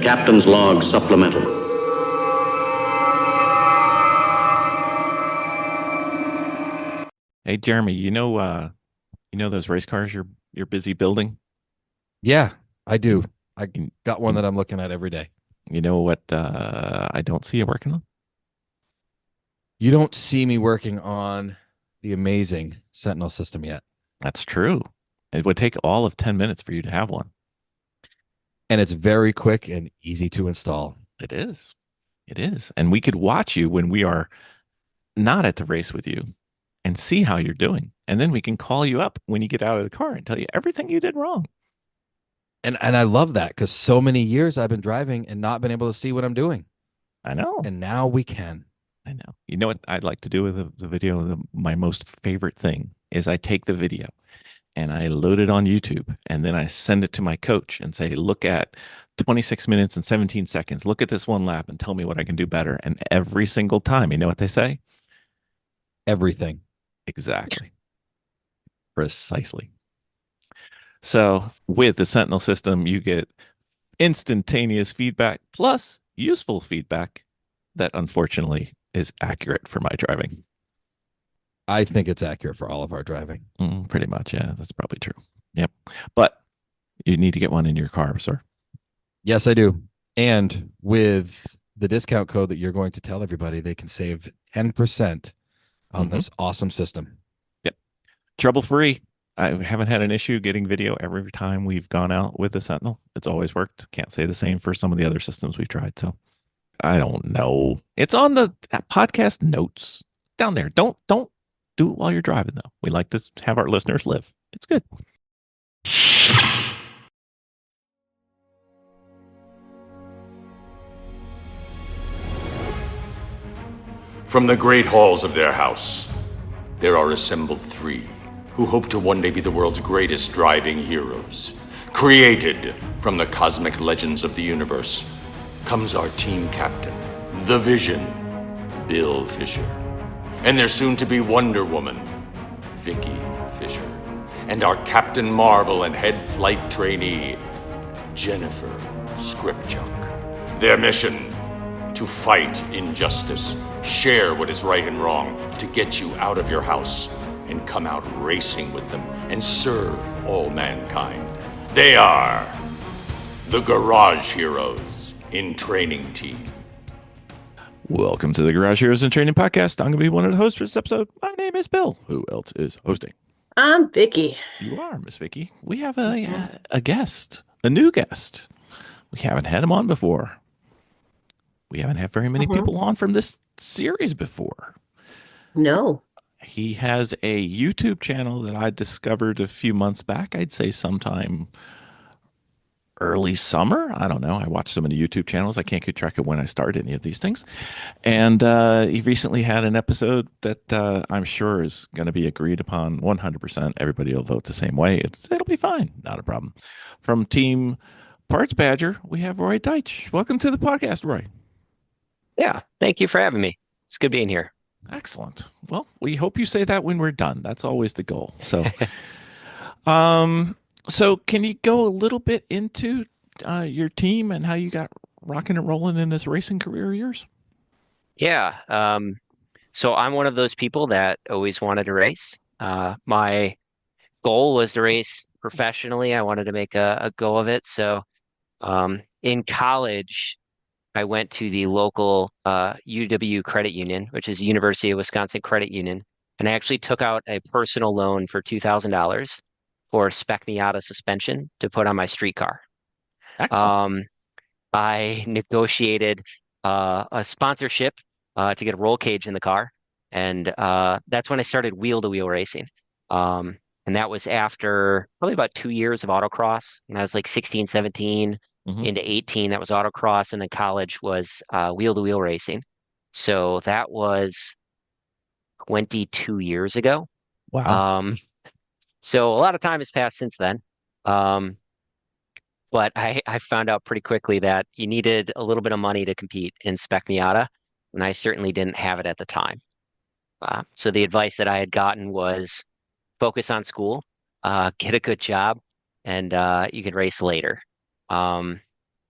Captain's Log Supplemental. Hey Jeremy, you know those race cars you're busy building? Yeah, I do. You, I you, got one you that I'm looking at every day. you know what I don't see you working on? You don't see me working on the amazing Sentinel system yet. That's true. It would take all of 10 minutes for you to have one. And it's very quick and easy to install. It is. It is. And we could watch you when we are not at the race with you and see how you're doing. And then we can call you up when you get out of the car and tell you everything you did wrong. And I love that because so many years I've been driving and not been able to see what I'm doing. I know. And now we can. I know. You know what I'd like to do with the video? My most favorite thing is I take the video and I load it on YouTube and then I send it to my coach and say, look at 26 minutes and 17 seconds. Look at this one lap and tell me what I can do better. And every single time, you know what they say? Everything. Exactly. Precisely. So with the Sentinel system, you get instantaneous feedback plus useful feedback that unfortunately is accurate for my driving. I think it's accurate for all of our driving. Pretty much. Yeah, that's probably true. Yep. But you need to get one in your car, sir. Yes, I do. And with the discount code that you're going to tell everybody, they can save 10% on this awesome system. Yep. Trouble free. I haven't had an issue getting video every time we've gone out with the Sentinel. It's always worked. Can't say the same for some of the other systems we've tried. So I don't know. It's on the podcast notes down there. Don't do it while you're driving though. We like to have our listeners live. It's good. From the great halls of their house, there are assembled three who hope to one day be the world's greatest driving heroes. Created from the cosmic legends of the universe comes our team captain, the Vision, Bill Fisher, and their soon-to-be Wonder Woman, Vicki Fisher, and our Captain Marvel and head flight trainee, Jennifer Skripchuk. Their mission: to fight injustice, share what is right and wrong, to get you out of your house and come out racing with them and serve all mankind. They are the Garage Heroes in Training Team. Welcome to the Garage Heroes in Training Podcast. I'm going to be one of the hosts for this episode. My name is Bill. Who else is hosting? I'm Vicki. You are, Miss Vicki. We have a guest, a new guest. We haven't had him on before. We haven't had very many people on from this series before. No. He has a YouTube channel that I discovered a few months back. I'd say sometime early summer. I don't know. I watch so many YouTube channels. I can't keep track of when I started any of these things. And he recently had an episode that I'm sure is going to be agreed upon 100%. Everybody will vote the same way. It'll be fine. Not a problem. From Team Parts Badger, we have Roy Dietsch. Welcome to the podcast, Roy. Yeah, thank you for having me. It's good being here. Excellent. Well, we hope you say that when we're done. That's always the goal. So, so can you go a little bit into your team and how you got rocking and rolling in this racing career of yours? Yeah. So I'm one of those people that always wanted to race. My goal was to race professionally. I wanted to make a go of it. So in college, I went to the local UW credit union, which is University of Wisconsin Credit Union, and I actually took out a personal loan for $2,000 for spec Miata suspension to put on my street car. Excellent. I negotiated a sponsorship to get a roll cage in the car, and that's when I started wheel-to-wheel racing. And that was after probably about 2 years of autocross, and I was like 16, 17. Into 18, that was autocross, and then college was wheel-to-wheel racing. So that was 22 years ago. Wow. So a lot of time has passed since then. But I found out pretty quickly that you needed a little bit of money to compete in Spec Miata, and I certainly didn't have it at the time. So the advice that I had gotten was focus on school, get a good job, and you can race later.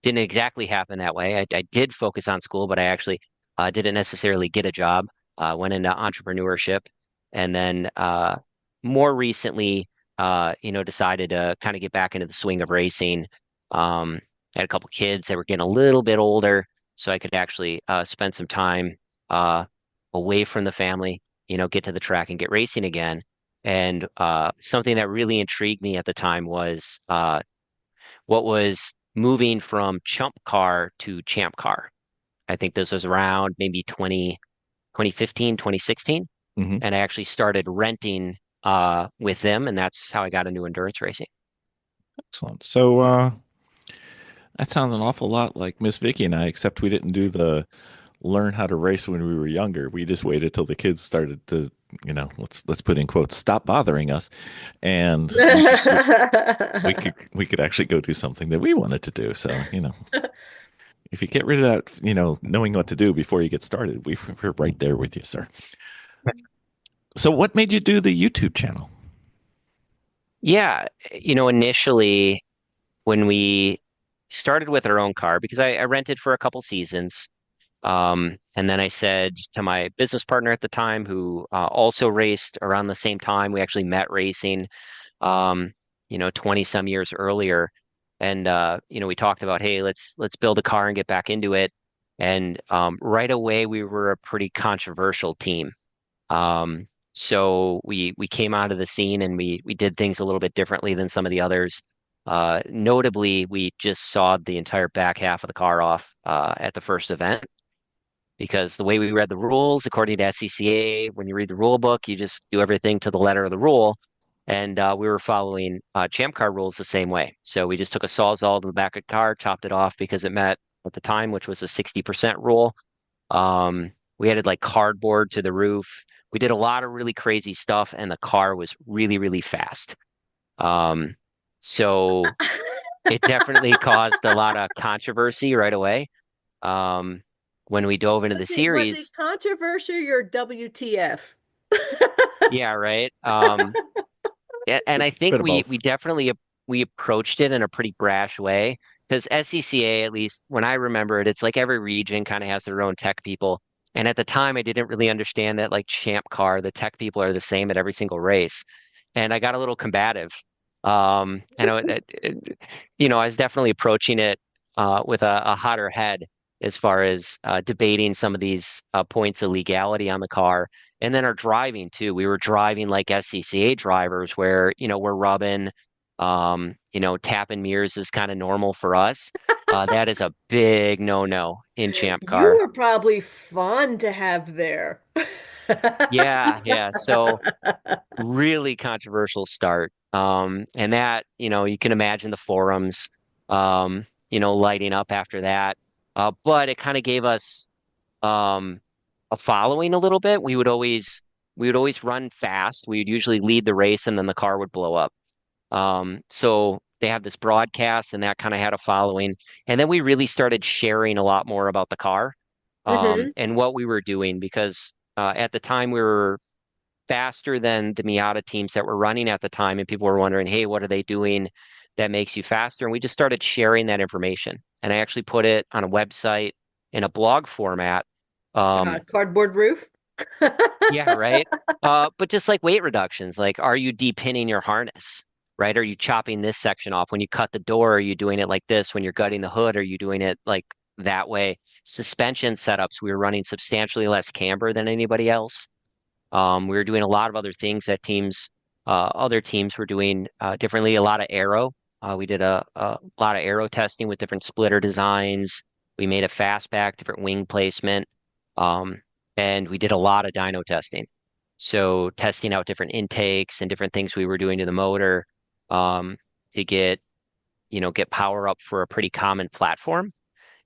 didn't exactly happen that way. I did focus on school, but I actually didn't necessarily get a job. Went into entrepreneurship, and then more recently, decided to kind of get back into the swing of racing. I had a couple kids that were getting a little bit older, so I could actually spend some time uh, away from the family, get to the track and get racing again. And something that really intrigued me at the time was what was moving from chump car to champ car. I think this was around maybe 2015, 2016. Hmm. And I actually started renting with them, and that's how I got into endurance racing. Excellent. So that sounds an awful lot like Miss Vicky and I, except we didn't do the learn how to race when we were younger. We just waited till the kids started to, let's put in quotes, stop bothering us, and we could actually go do something that we wanted to do. So, if you get rid of that, knowing what to do before you get started, we're right there with you, sir. So, what made you do the YouTube channel? Yeah, initially when we started with our own car, because I rented for a couple seasons. And then I said to my business partner at the time, who also raced around the same time, we actually met racing, 20 some years earlier. And we talked about, hey, let's build a car and get back into it. And right away we were a pretty controversial team. So we came out of the scene and we did things a little bit differently than some of the others. Notably, we just sawed the entire back half of the car off at the first event because the way we read the rules, according to SCCA, when you read the rule book, you just do everything to the letter of the rule. And we were following Champ Car rules the same way. So we just took a sawzall to the back of the car, chopped it off because it met at the time, which was a 60% rule. We added like cardboard to the roof. We did a lot of really crazy stuff, and the car was really, really fast. Um, so it definitely caused a lot of controversy right away. Um, when we dove into the Was it series, controversial or WTF? yeah, right. And I think Bit of we both. definitely we approached it in a pretty brash way because SCCA, at least when I remember it, it's like every region kind of has their own tech people. And at the time, I didn't really understand that like Champ Car, the tech people are the same at every single race. And I got a little combative. And I was definitely approaching it with a hotter head as far as debating some of these points of legality on the car. And then our driving too. We were driving like SCCA drivers where, we're rubbing, tapping mirrors is kind of normal for us. That is a big no-no in Champ You Car. were probably fun to have there. Yeah, yeah. So really controversial start. And that, you can imagine the forums, lighting up after that. But it kind of gave us um, a following a little bit. We would always run fast. We would usually lead the race and then the car would blow up. So they have this broadcast and that kind of had a following. And then we really started sharing a lot more about the car Hmm. and what we were doing because at the time we were faster than the Miata teams that were running at the time. And people were wondering, hey, what are they doing that makes you faster? And we just started sharing that information. And I actually put it on a website in a blog format. Um, Cardboard roof. yeah, right. But just like weight reductions, like are you depinning your harness? Right? Are you chopping this section off? When you cut the door, are you doing it like this? When you're gutting the hood, are you doing it like that way? Suspension setups, we were running substantially less camber than anybody else. We were doing a lot of other things that other teams were doing differently. A lot of aero. We did a lot of aero testing with different splitter designs. We made a fastback, different wing placement, um, and we did a lot of dyno testing. So testing out different intakes and different things we were doing to the motor um, to get power up for a pretty common platform.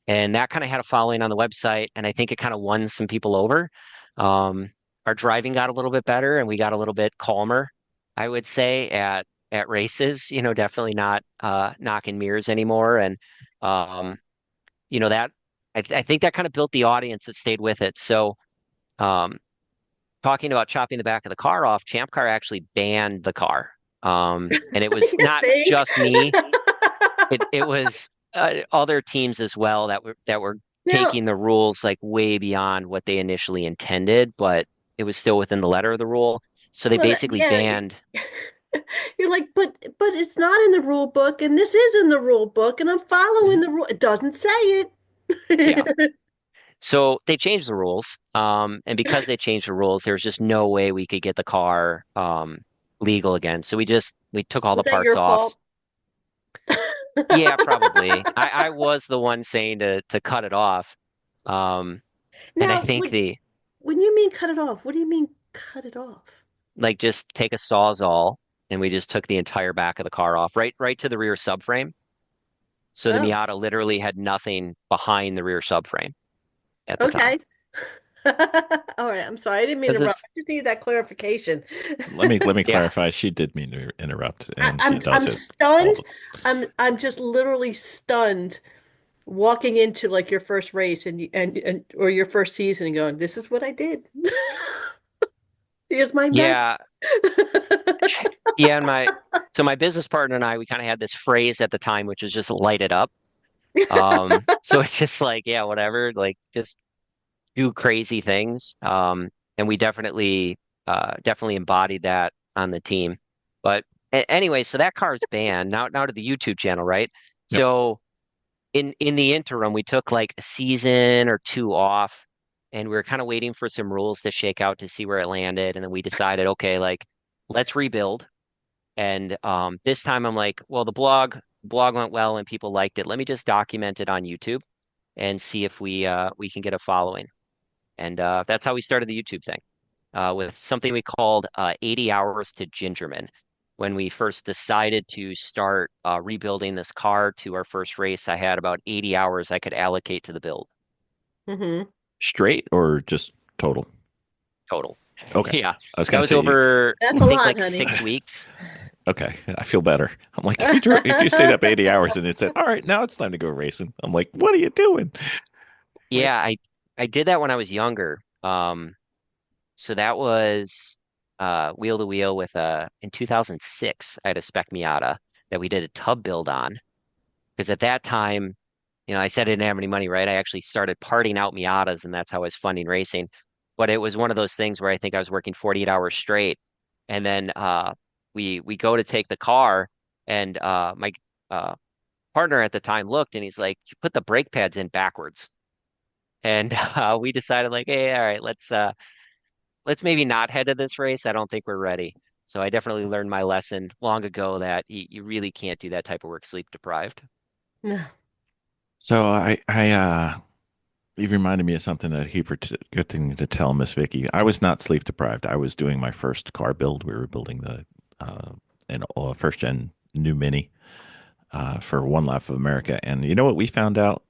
And that kind of had a following on the website, and I think it kind of won some people over. Um, our driving got a little bit better, and we got a little bit calmer, I would say, at races. Definitely not knocking mirrors anymore, and um, that I think that kind of built the audience that stayed with it. So, um, talking about chopping the back of the car off, Champ Car actually banned the car, and it was You not think? just me. It was other teams as well that were Now, taking the rules like way beyond what they initially intended, but it was still within the letter of the rule. So they well, basically yeah, banned, you're like, but it's not in the rule book, and this is in the rule book, and I'm following Mhm. the rule. It doesn't say Yeah. it. So they changed the rules. And because they changed the rules, there was just no way we could get the car legal again. So we took all Was the that parts your off. fault? Yeah, probably. I was the one saying to cut it off. Um, and I Now, think when you mean cut it off, what do you mean cut it off? like just take a Sawzall and we just took the entire back of the car off, right to the rear subframe. So the Oh, Miata literally had nothing behind the rear subframe at the time. okay. All right, I'm sorry. I didn't mean to Because interrupt. it's I just need that clarification. Let me yeah, clarify. She did mean to interrupt, I, and she I'm does I'm it all stunned. the. I'm just literally stunned walking into like your first race and or your first season and going, this is what I did. Here's my mess. yeah, yeah. And my business partner and I, we kind of had this phrase at the time, which was just light it up. So it's just like, yeah, whatever, like just do crazy things. And we definitely embodied that on the team. But anyway, so that car is banned now to the YouTube channel, right? Yep. So in the interim, we took like a season or two off, and we were kind of waiting for some rules to shake out to see where it landed, and then we decided, okay, like let's rebuild. And this time, I'm like, well, the blog went well and people liked it. Let me just document it on YouTube and see if we can get a following. And that's how we started the YouTube thing with something we called 80 hours to Gingerman. When we first decided to start rebuilding this car to our first race, I had about 80 hours I could allocate to the build Hmm. Straight or just total? total. Okay. Yeah, I was that gonna was say you. over, That's I a think, lot, like honey. 6 weeks. Okay, I feel better. I'm like, if you stayed up 80 hours and it said, "All right, now it's time to go racing," I'm like, "What are you doing?" Yeah, I did that when I was younger. So that was wheel to wheel with in 2006. I had a spec Miata that we did a tub build on because at that time, I said I didn't have any money, right? I actually started parting out Miatas, and that's how I was funding racing. But it was one of those things where I think I was working 48 hours straight, and then we go to take the car, and my uh, partner at the time looked, and he's like, "You put the brake pads in backwards." And we decided, like, hey, all right, let's maybe not head to this race. I don't think we're ready. So I definitely learned my lesson long ago that you really can't do that type of work sleep deprived. No. So you reminded me of something that good thing to tell Miss Vicky. I was not sleep deprived. I was doing my first car build. We were building the an first gen new Mini for One Lap of America, and you know what we found out,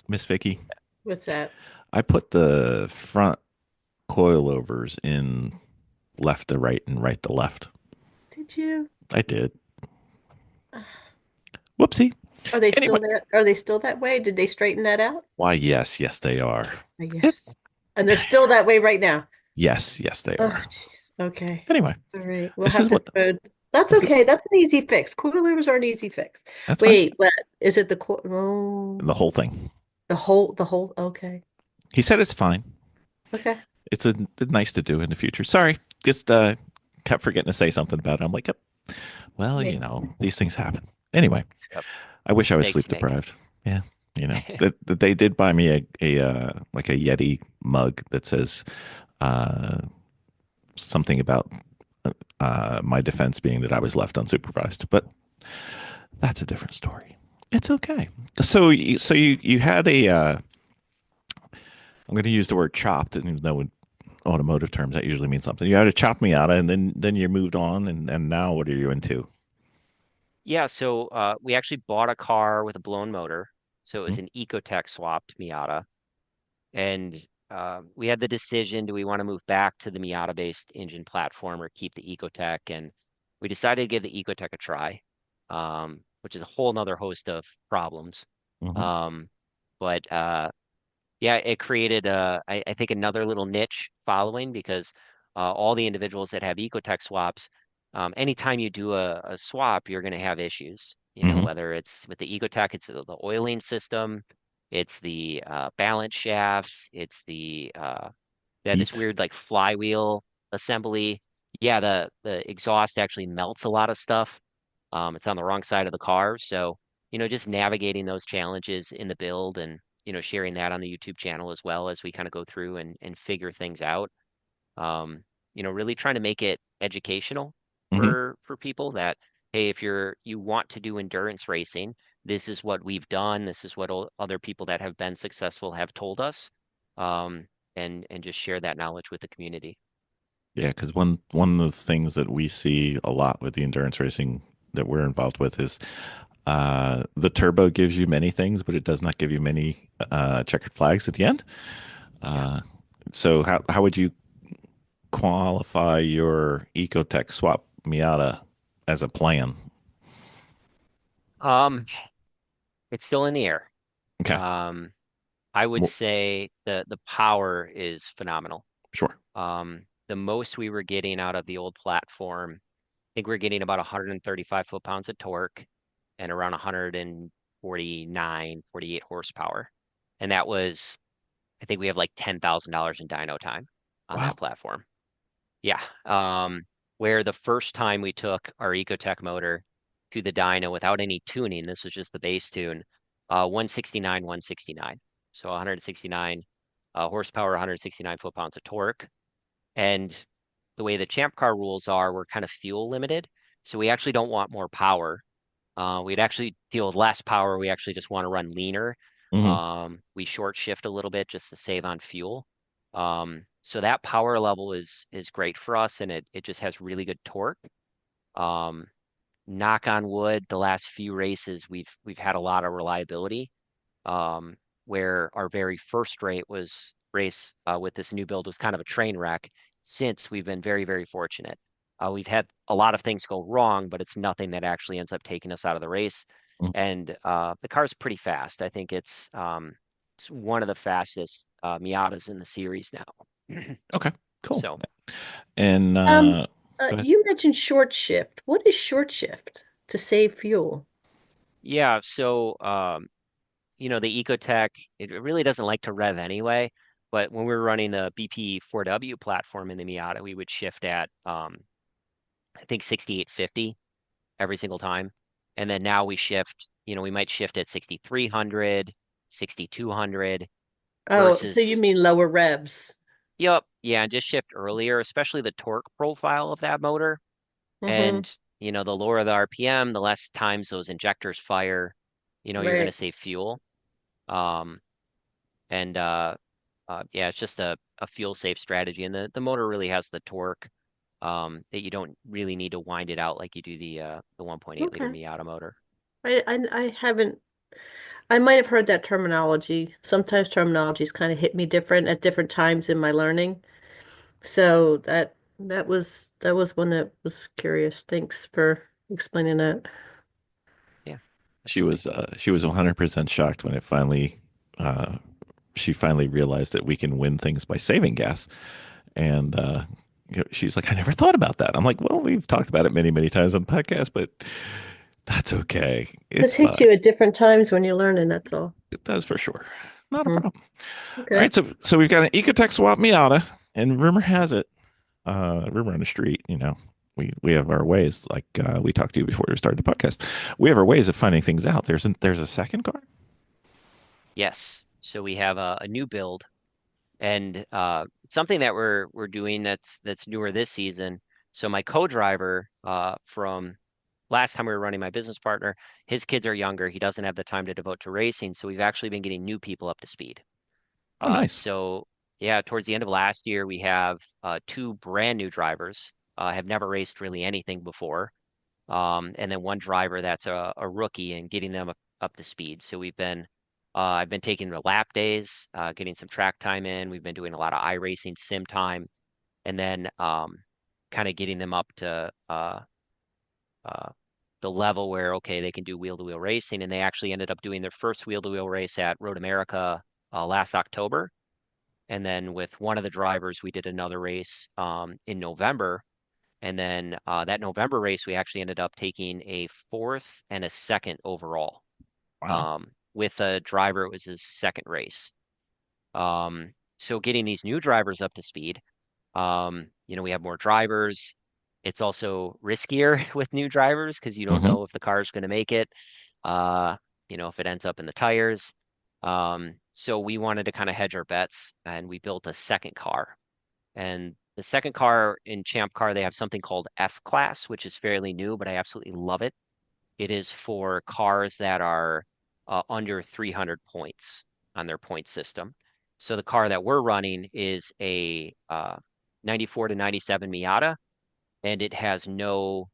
Miss Vicky? What's that? I put the front coilovers in left to right and right to left. Did you? I did. Whoopsie. Are they Anyway, still there? Are they still that way? Did they straighten that out? why, yes, yes, they are. It, Yes. And they're still that way right now. yes, yes, they Oh, are. jeez. Okay. Anyway, All right. We'll this have is to what That's this is. okay. That's an easy fix. Coilovers are an easy fix. That's fine. Wait, what is it oh, The whole thing. the whole okay. He said it's fine. Okay. It's nice to do in the future. Sorry, just kept forgetting to say something about it. I'm like, yep. Well, Yeah. these things happen. Anyway, Yep. I wish I was Mistakes sleep make. deprived. Yeah, that they did buy me a like a Yeti mug that says uh something about my defense being that I was left unsupervised, but that's a different story. It's okay. So you had a I'm going to use the word chopped, and even though in automotive terms that usually means something. You had a chop Miata, and then you moved on, and now what are you into? Yeah, so we actually bought a car with a blown motor. So it Hmm? was an Ecotec swapped Miata. And we had the decision, do we want to move back to the Miata-based engine platform or keep the Ecotec? And we decided to give the Ecotec a try, which is a whole nother host of problems. Hmm. Um, but yeah, it created, I think, another little niche following because all the individuals that have Ecotec swaps anytime you do a swap, you're going to have issues. Hmm. Whether it's with the Ecotech, it's the oiling system, it's the balance shafts, it's they had this Heat. weird like flywheel assembly. Yeah, the exhaust actually melts a lot of stuff. It's on the wrong side of the car, so just navigating those challenges in the build and sharing that on the YouTube channel as well as we kind of go through and figure things out. Really trying to make it educational Hmm. for people that, hey, if you want to do endurance racing, this is what we've done. This is what other people that have been successful have told us. Um, and just share that knowledge with the community. Yeah, because one of the things that we see a lot with the endurance racing that we're involved with is the turbo gives you many things, but it does not give you many checkered flags at the end. Yeah. Uh, so how would you qualify your Ecotech swap Miata as a plan? Um, it's still in the air. Okay, Um, I would well, say the power is phenomenal. sure. The most we were getting out of the old platform, I think we are getting about 135 foot-pounds of torque and around 149, 48 horsepower. And that was, I think we have like $10,000 in dyno time on Wow. that platform. Yeah. Where the first time we took our Ecotech motor to the dyno without any tuning, this was just the base tune, 169, 169. So 169 horsepower, 169 foot-pounds of torque. And the way the Champ Car rules are, we're kind of fuel limited. So we actually don't want more power. We'd actually deal with less power. We actually just want to run leaner. Hmm. We short shift a little bit just to save on fuel. So that power level is great for us, and it just has really good torque. Um, Knock on wood, the last few races we've had a lot of reliability. Um, where our very first race with this new build was kind of a train wreck. Since we've been very, very fortunate. We've had a lot of things go wrong, but it's nothing that actually ends up taking us out of the race. And the car's pretty fast. I think it's one of the fastest Miatas in the series now. Okay, cool. So And Um, go ahead. you mentioned short shift. What is short shift to save fuel? yeah, so the Ecotech, it really doesn't like to rev anyway. But when we were running the BP4W platform in the Miata, we would shift at I think 6850 every single time. And then now we shift, we might shift at 6300, 6200 Oh, so you versus, mean lower revs? yep, yeah, and just shift earlier, especially the torque profile of that motor. Mm-hmm. And, the lower the RPM, the less times those injectors fire, you're going to Right. save fuel. Um, and yeah, it's just a fuel safe strategy. And the motor really has the torque that you don't really need to wind it out like you do the 1.8 liter Okay. Miata motor. I haven't. I might have heard that terminology. Sometimes terminologies kind of hit me different at different times in my learning. So that was one that was curious. Thanks for explaining that. Yeah, She absolutely. was 100% shocked when uh, she finally realized that we can win things by saving gas. And she's like, I never thought about that. I'm like, well, we've talked about it many, many times on the podcast, but that's okay. It's Just hits fine. you at different times when you're learning, that's all. It does for sure. Not a Mhm. problem. All Okay. right, so we've got an Ecotech swap Miata, and rumor has it, rumor on the street, we have our ways. Like we talked to you before we started the podcast, we have our ways of finding things out. There's a second car. Yes. So we have a new build and something that we're doing that's newer this season. So my co-driver from last time we were running my business partner, his kids are younger. He doesn't have the time to devote to racing, so we've actually been getting new people up to speed. Oh, nice. So yeah, towards the end of last year, we have two brand new drivers, have never raced really anything before, and then one driver that's a rookie and getting them up to speed. So I've been taking the lap days, getting some track time in. We've been doing a lot of iRacing sim time, and then kind of getting them up to uh, the level where okay, they can do wheel-to-wheel racing, and they actually ended up doing their first wheel-to-wheel race at Road America last October. And then with one of the drivers, we did another race in November. And then that November race, we actually ended up taking a fourth and a second overall. Wow. With a driver, it was his second race. So getting these new drivers up to speed, we have more drivers. It's also riskier with new drivers because you don't Hmm. know if the car is going to make it, uh, if it ends up in the tires. So we wanted to kind of hedge our bets and we built a second car. And the second car in Champ Car, they have something called F Class, which is fairly new, but I absolutely love it. It is for cars that are under 300 points on their point system. So the car that we're running is a 94 to 97 Miata, and it has no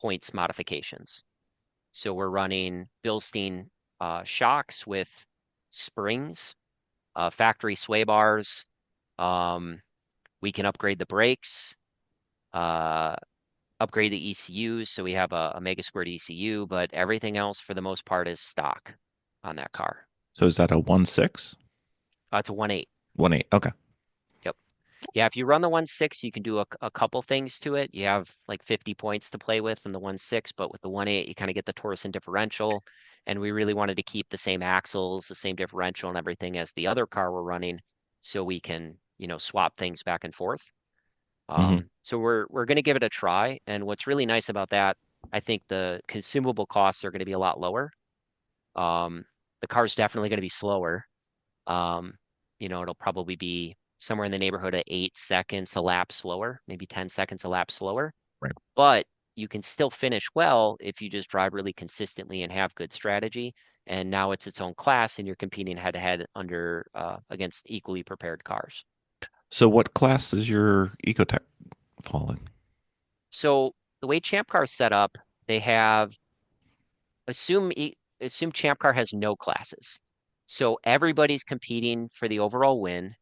points modifications. So we're running Bilstein shocks with springs, factory sway bars. Um, we can upgrade the brakes, uh, upgrade the ECUs. So we have a Mega Squirt ECU, but everything else for the most part is stock on that car. So is that a 1.6? It's a 1.8. 1.8. Okay. Yep. Yeah, if you run the 1.6, you can do a couple things to it. You have like 50 points to play with in the 1.6, but with the 1.8, you kind of get the torsion differential. And we really wanted to keep the same axles, the same differential and everything as the other car we're running, so we can, swap things back and forth. Hmm. So we're going to give it a try. And what's really nice about that, I think the consumable costs are going to be a lot lower. Um, the car's definitely going to be slower. Um, it'll probably be somewhere in the neighborhood of 8 seconds a lap slower, maybe 10 seconds a lap slower. Right. But you can still finish well if you just drive really consistently and have good strategy. And now it's its own class, and you're competing head to head under against equally prepared cars. So what class does your Ecotech fall in? So the way Champ Car is set up, they have assume Champ Car has no classes. So everybody's competing for the overall win,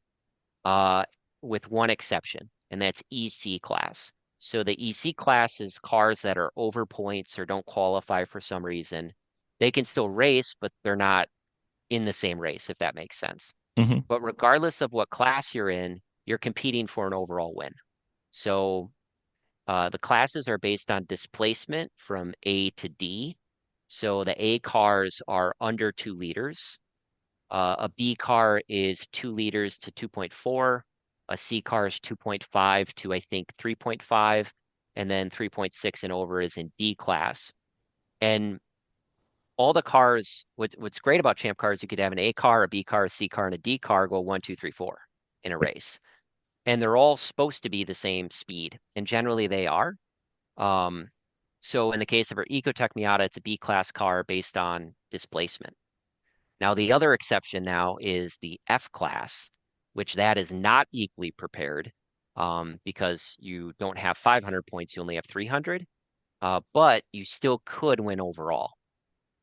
uh, with one exception, and that's EC class. So the EC class is cars that are over points or don't qualify for some reason. They can still race, but they're not in the same race, if that makes sense. Hmm. But regardless of what class you're in, you're competing for an overall win. So the classes are based on displacement from A to D. So the A cars are under 2 liters. A B car is 2 liters to 2.4. A C car is 2.5 to, I think, 3.5. And then 3.6 and over is in D class. And all the cars, what's great about Champ Cars, you could have an A car, a B car, a C car, and a D car go 1, 2, 3, 4 in a race. And they're all supposed to be the same speed. And generally they are. Um, so in the case of our Ecotech Miata, it's a B class car based on displacement. Now the other exception now is the F class, which that is not equally prepared, because you don't have 500 points, you only have 300, but you still could win overall.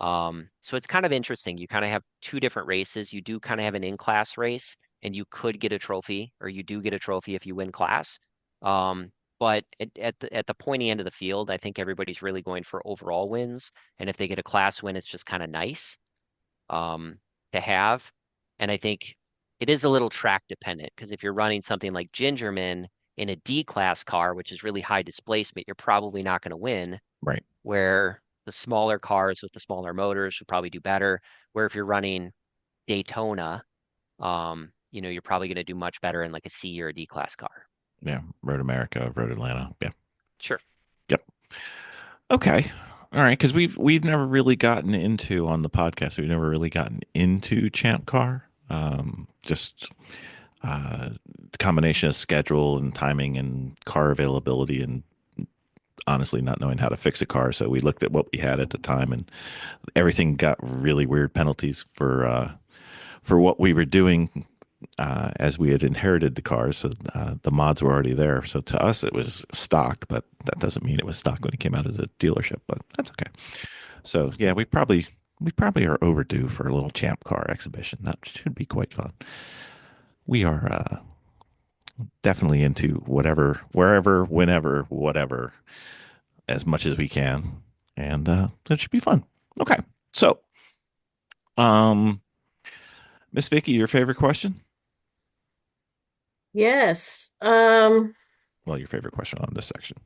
So it's kind of interesting. You kind of have two different races. You do kind of have an in-class race, and you could get a trophy, or you do get a trophy if you win class. Um, but at the pointy end of the field, I think everybody's really going for overall wins. And if they get a class win, it's just kind of nice um, to have. And I think it is a little track dependent because if you're running something like Gingerman in a D class car, which is really high displacement, you're probably not going to win. Right. Where the smaller cars with the smaller motors would probably do better. Where if you're running Daytona, you're probably going to do much better in like a C or a D class car. Yeah. Road America, Road Atlanta. Yeah. Sure. Yep. Okay. All right. Because we've never really gotten into on the podcast. We've never really gotten into Champ Car. Just the combination of schedule and timing and car availability and honestly not knowing how to fix a car. So we looked at what we had at the time, and everything got really weird penalties for what we were doing as we had inherited the cars. So the mods were already there. So to us, it was stock, but that doesn't mean it was stock when it came out as a dealership. But that's okay. So yeah, we probably are overdue for a little Champ Car exhibition. That should be quite fun. We are definitely into whatever, wherever, whenever, whatever, as much as we can, and that should be fun. Okay, so um, Miss Vicky, your favorite question? Yes. Well, your favorite question on this section.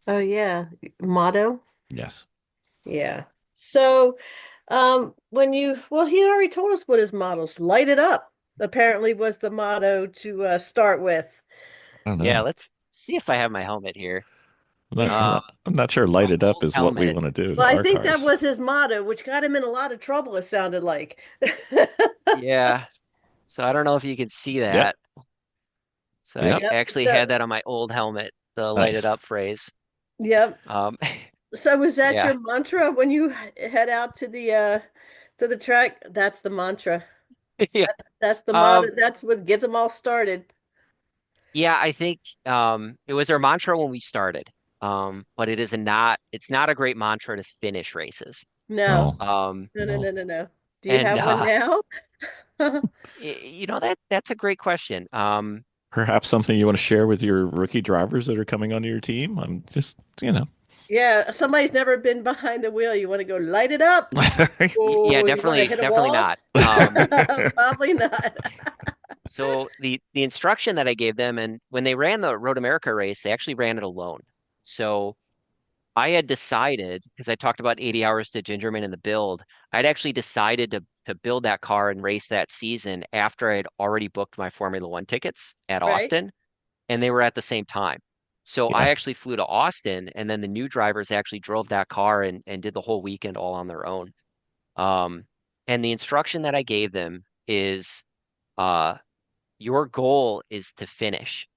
Oh yeah. Motto. Yes. Yeah. So, when you, well, he already told us what his motto's light it up, apparently was the motto to start with. I don't Yeah, know. let's see if I have my helmet here. I'm not, I'm Um, not, I'm not sure light my it up old is what we helmet. want to do to Well, I our think that cars. was his motto, which got him in a lot of trouble, it sounded like. Yeah. So I don't know if you can see Yep. that. So I Yep. Yep. actually had that on my old helmet, the light it Nice. up phrase. Yep. Um, So was that yeah. your mantra when you head out to the track? That's the mantra. Yeah. That's the motto. Um, That's what gets them all started. yeah, I think it was our mantra when we started. But it's not a great mantra to finish races. No. No, Um, No, no, no. no, no, no. Do you and have one now? you know that's a great question. Perhaps something you want to share with your rookie drivers that are coming onto your team? I'm just. Yeah, somebody's never been behind the wheel. You want to go light it up? Yeah, Oh, you want to hit a definitely wall? not. Probably not. So the instruction that I gave them, and when they ran the Road America race, they actually ran it alone. So I had decided, because I talked about 80 hours to Gingerman in the build, I'd actually decided to build that car and race that season after I had already booked my Formula One tickets at Right? Austin, and they were at the same time. So I Yeah. actually flew to Austin, and then the new drivers actually drove that car and did the whole weekend all on their own. Um, and the instruction that I gave them is uh, your goal is to finish.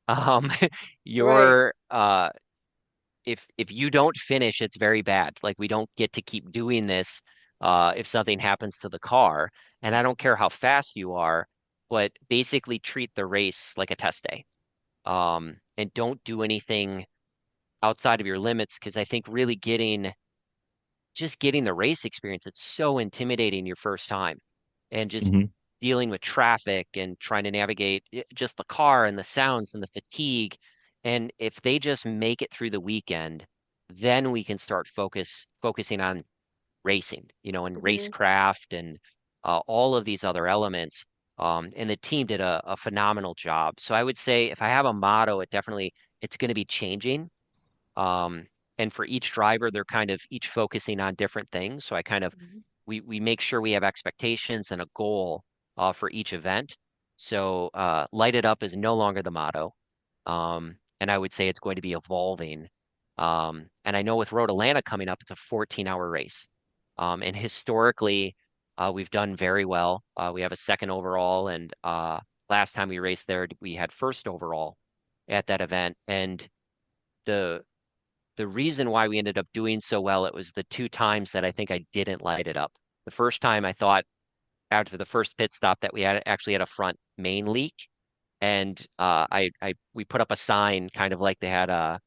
Um, Right. your if you don't finish, it's very bad. Like we don't get to keep doing this if something happens to the car. And I don't care how fast you are, but basically treat the race like a test day. And don't do anything outside of your limits because I think really getting the race experience, it's so intimidating your first time. And just Hmm. dealing with traffic and trying to navigate just the car and the sounds and the fatigue. And if they just make it through the weekend, then we can start focusing on racing, and Hmm. racecraft and all of these other elements. And the team did a phenomenal job. So I would say if I have a motto, it's going to be changing. Um, and for each driver, they're kind of each focusing on different things. So I kind of we make sure we have expectations and a goal for each event. So light it up is no longer the motto. And I would say it's going to be evolving. And I know with Road Atlanta coming up, it's a 14-hour race. And historically, we've done very well. We have a second overall, and last time we raced there, we had first overall at that event. And the the reason why we ended up doing so well, it was the two times that I think I didn't light it up. The first time I thought after the first pit stop that we had actually had a front main leak, and we put up a sign, kind of like they had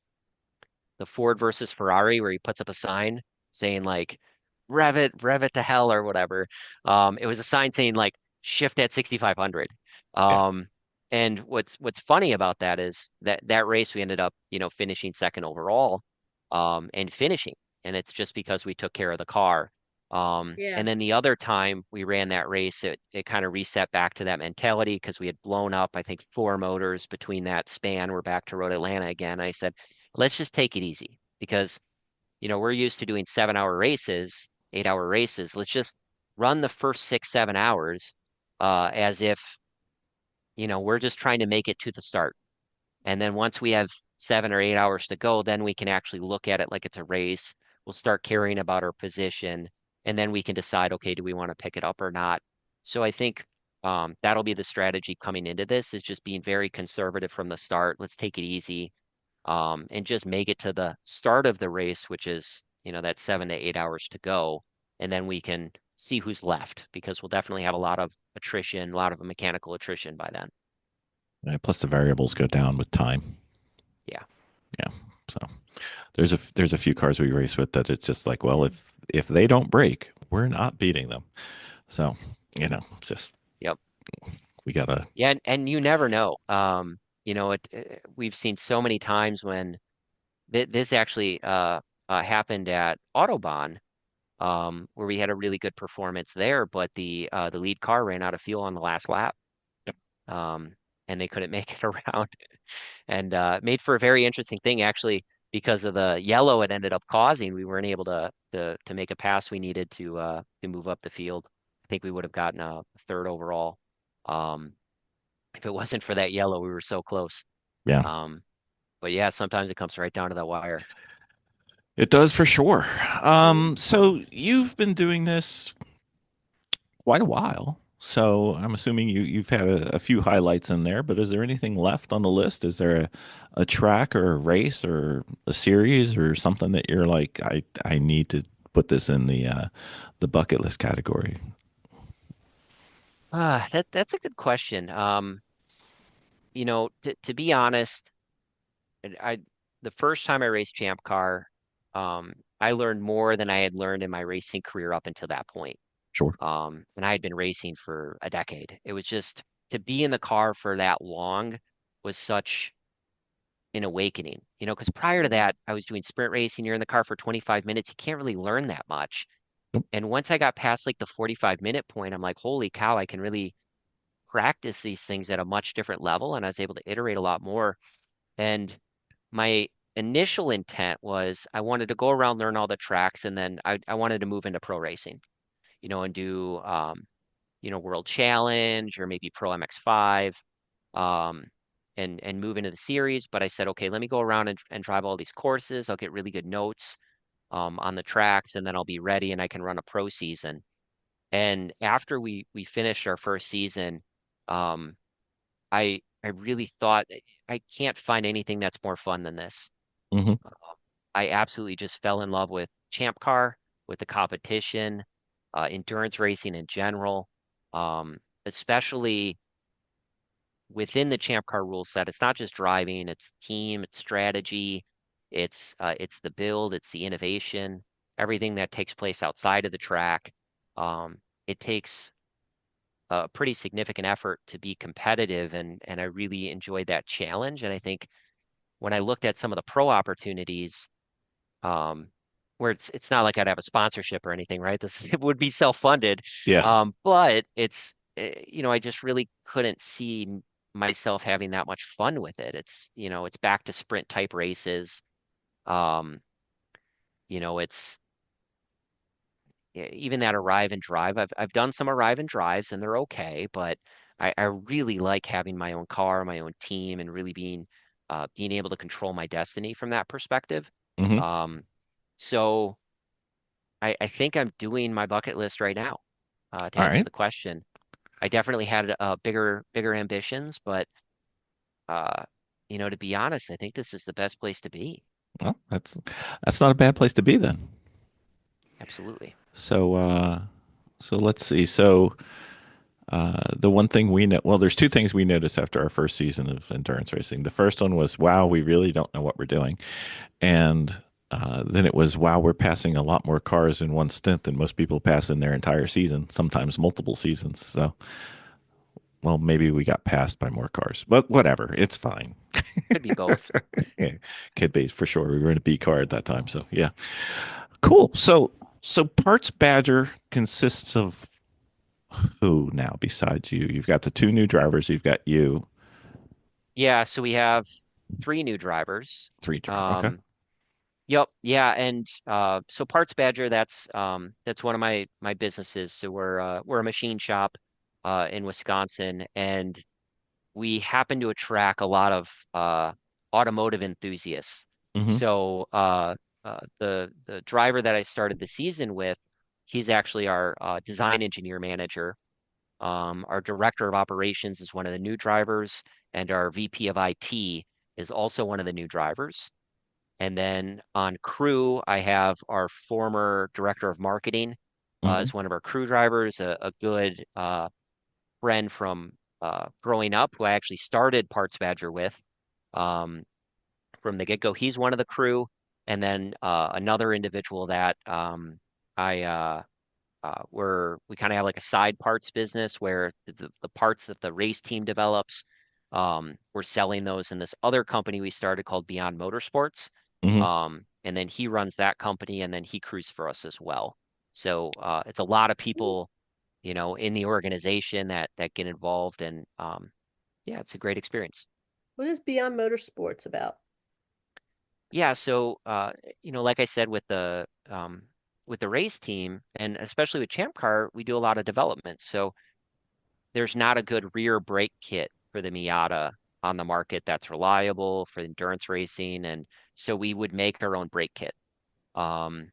the Ford versus Ferrari, where he puts up a sign saying like rev it to hell or whatever. It was a sign saying like shift at 6,500. Yeah. Um, and what's funny about that is that race we ended up, finishing second overall, and finishing, and it's just because we took care of the car. Yeah. And then the other time we ran that race, it kind of reset back to that mentality because we had blown up, I think, four motors between that span. We're back to Road Atlanta again. I said, let's just take it easy because, we're used to doing 7-hour races, 8-hour races. Let's just run the first 6, 7 hours as if, we're just trying to make it to the start. And then once we have 7 or 8 hours to go, then we can actually look at it like it's a race. We'll start caring about our position, and then we can decide, okay, do we want to pick it up or not? So I think that'll be the strategy coming into this is just being very conservative from the start. Let's take it easy, and just make it to the start of the race, which is, that 7 to 8 hours to go. And then we can see who's left because we'll definitely have a lot of attrition, a lot of mechanical attrition by then. Yeah, plus the variables go down with time. Yeah. Yeah. So there's a few cars we race with that it's just like, well, if they don't break, we're not beating them. So, just Yep. we gotta. Yeah, and you never know. We've seen so many times when this actually happened at Autobahn, where we had a really good performance there, but the lead car ran out of fuel on the last lap, um, and they couldn't make it around, and made for a very interesting thing actually. because of the yellow it ended up causing, we weren't able to make a pass we needed to move up the field. I think we would have gotten a third overall. Um, if it wasn't for that yellow, we were so close. Yeah, Um, but yeah, sometimes it comes right down to that wire. it does for sure. Mm. So you've been doing this quite a while. So I'm assuming you've had a few highlights in there, but is there anything left on the list? Is there a track or a race or a series or something that you're like, I need to put this in the bucket list category? That's a good question. To be honest, I the first time I raced Champ Car, I learned more than I had learned in my racing career up until that point. Sure. And I had been racing for a decade. It was just to be in the car for that long was such an awakening, because prior to that, I was doing sprint racing. You're in the car for 25 minutes. You can't really learn that much. Yep. And once I got past like the 45-minute point, I'm like, holy cow, I can really practice these things at a much different level. And I was able to iterate a lot more. And my initial intent was I wanted to go around, learn all the tracks, and then I wanted to move into pro racing, and do World Challenge or maybe Pro MX5, um, and move into the series. But I said, okay, let me go around and drive all these courses. I'll get really good notes on the tracks, and then I'll be ready and I can run a pro season. And after we finished our first season, um, I really thought I can't find anything that's more fun than this. Hmm. Um, I absolutely just fell in love with Champ Car, with the competition, endurance racing in general, especially within the Champ Car rule set. It's not just driving; it's team, it's strategy, it's the build, it's the innovation, everything that takes place outside of the track. Um, it takes a pretty significant effort to be competitive, and I really enjoyed that challenge. And I think when I looked at some of the pro opportunities, um, where it's not like I'd have a sponsorship or anything, right? This it would be self-funded, Yeah. but I just really couldn't see myself having that much fun with it. It's back to sprint type races. Um, it's even that arrive and drive. I've done some arrive and drives and they're okay, but I really like having my own car, my own team, and really being able to control my destiny from that perspective. Hmm. Um, so I think I'm doing my bucket list right now, to All answer right. the question. I definitely had bigger ambitions, but uh, to be honest, I think this is the best place to be. Well, that's not a bad place to be then. Absolutely. So so let's see. So the one thing we know, well, there's two things we noticed after our first season of endurance racing. The first one was, wow, we really don't know what we're doing. And then it was, wow, we're passing a lot more cars in one stint than most people pass in their entire season, sometimes multiple seasons. So, well, maybe we got passed by more cars, but whatever. It's fine. Could be both. Yeah, could be for sure. We were in a B car at that time. So, yeah. Cool. So Parts Badger consists of who now besides you? You've got the two new drivers, you've got you, Yeah, so we have three new drivers. three drivers. Okay. Um, Yep, yeah, and so Parts Badger, that's one of my businesses. So we're a machine shop in Wisconsin, and we happen to attract a lot of automotive enthusiasts. Hmm. So the driver that I started the season with, he's actually our design engineer manager. Our director of operations is one of the new drivers, and our VP of IT is also one of the new drivers. And then on crew, I have our former director of marketing Hmm. as one of our crew drivers, a good friend from growing up who I actually started Parts Badger with um, from the get-go. He's one of the crew. And then another individual that I we kind of have like a side parts business where the parts that the race team develops, we're selling those in this other company we started called Beyond Motorsports. Hmm. And then he runs that company and then he crews for us as well. So it's a lot of people, in the organization that get involved, and yeah, it's a great experience. What is Beyond Motorsports about? Yeah, so like I said with the race team and especially with Champ Car, we do a lot of development. So there's not a good rear brake kit for the Miata on the market that's reliable for endurance racing, and so we would make our own brake kit. Um,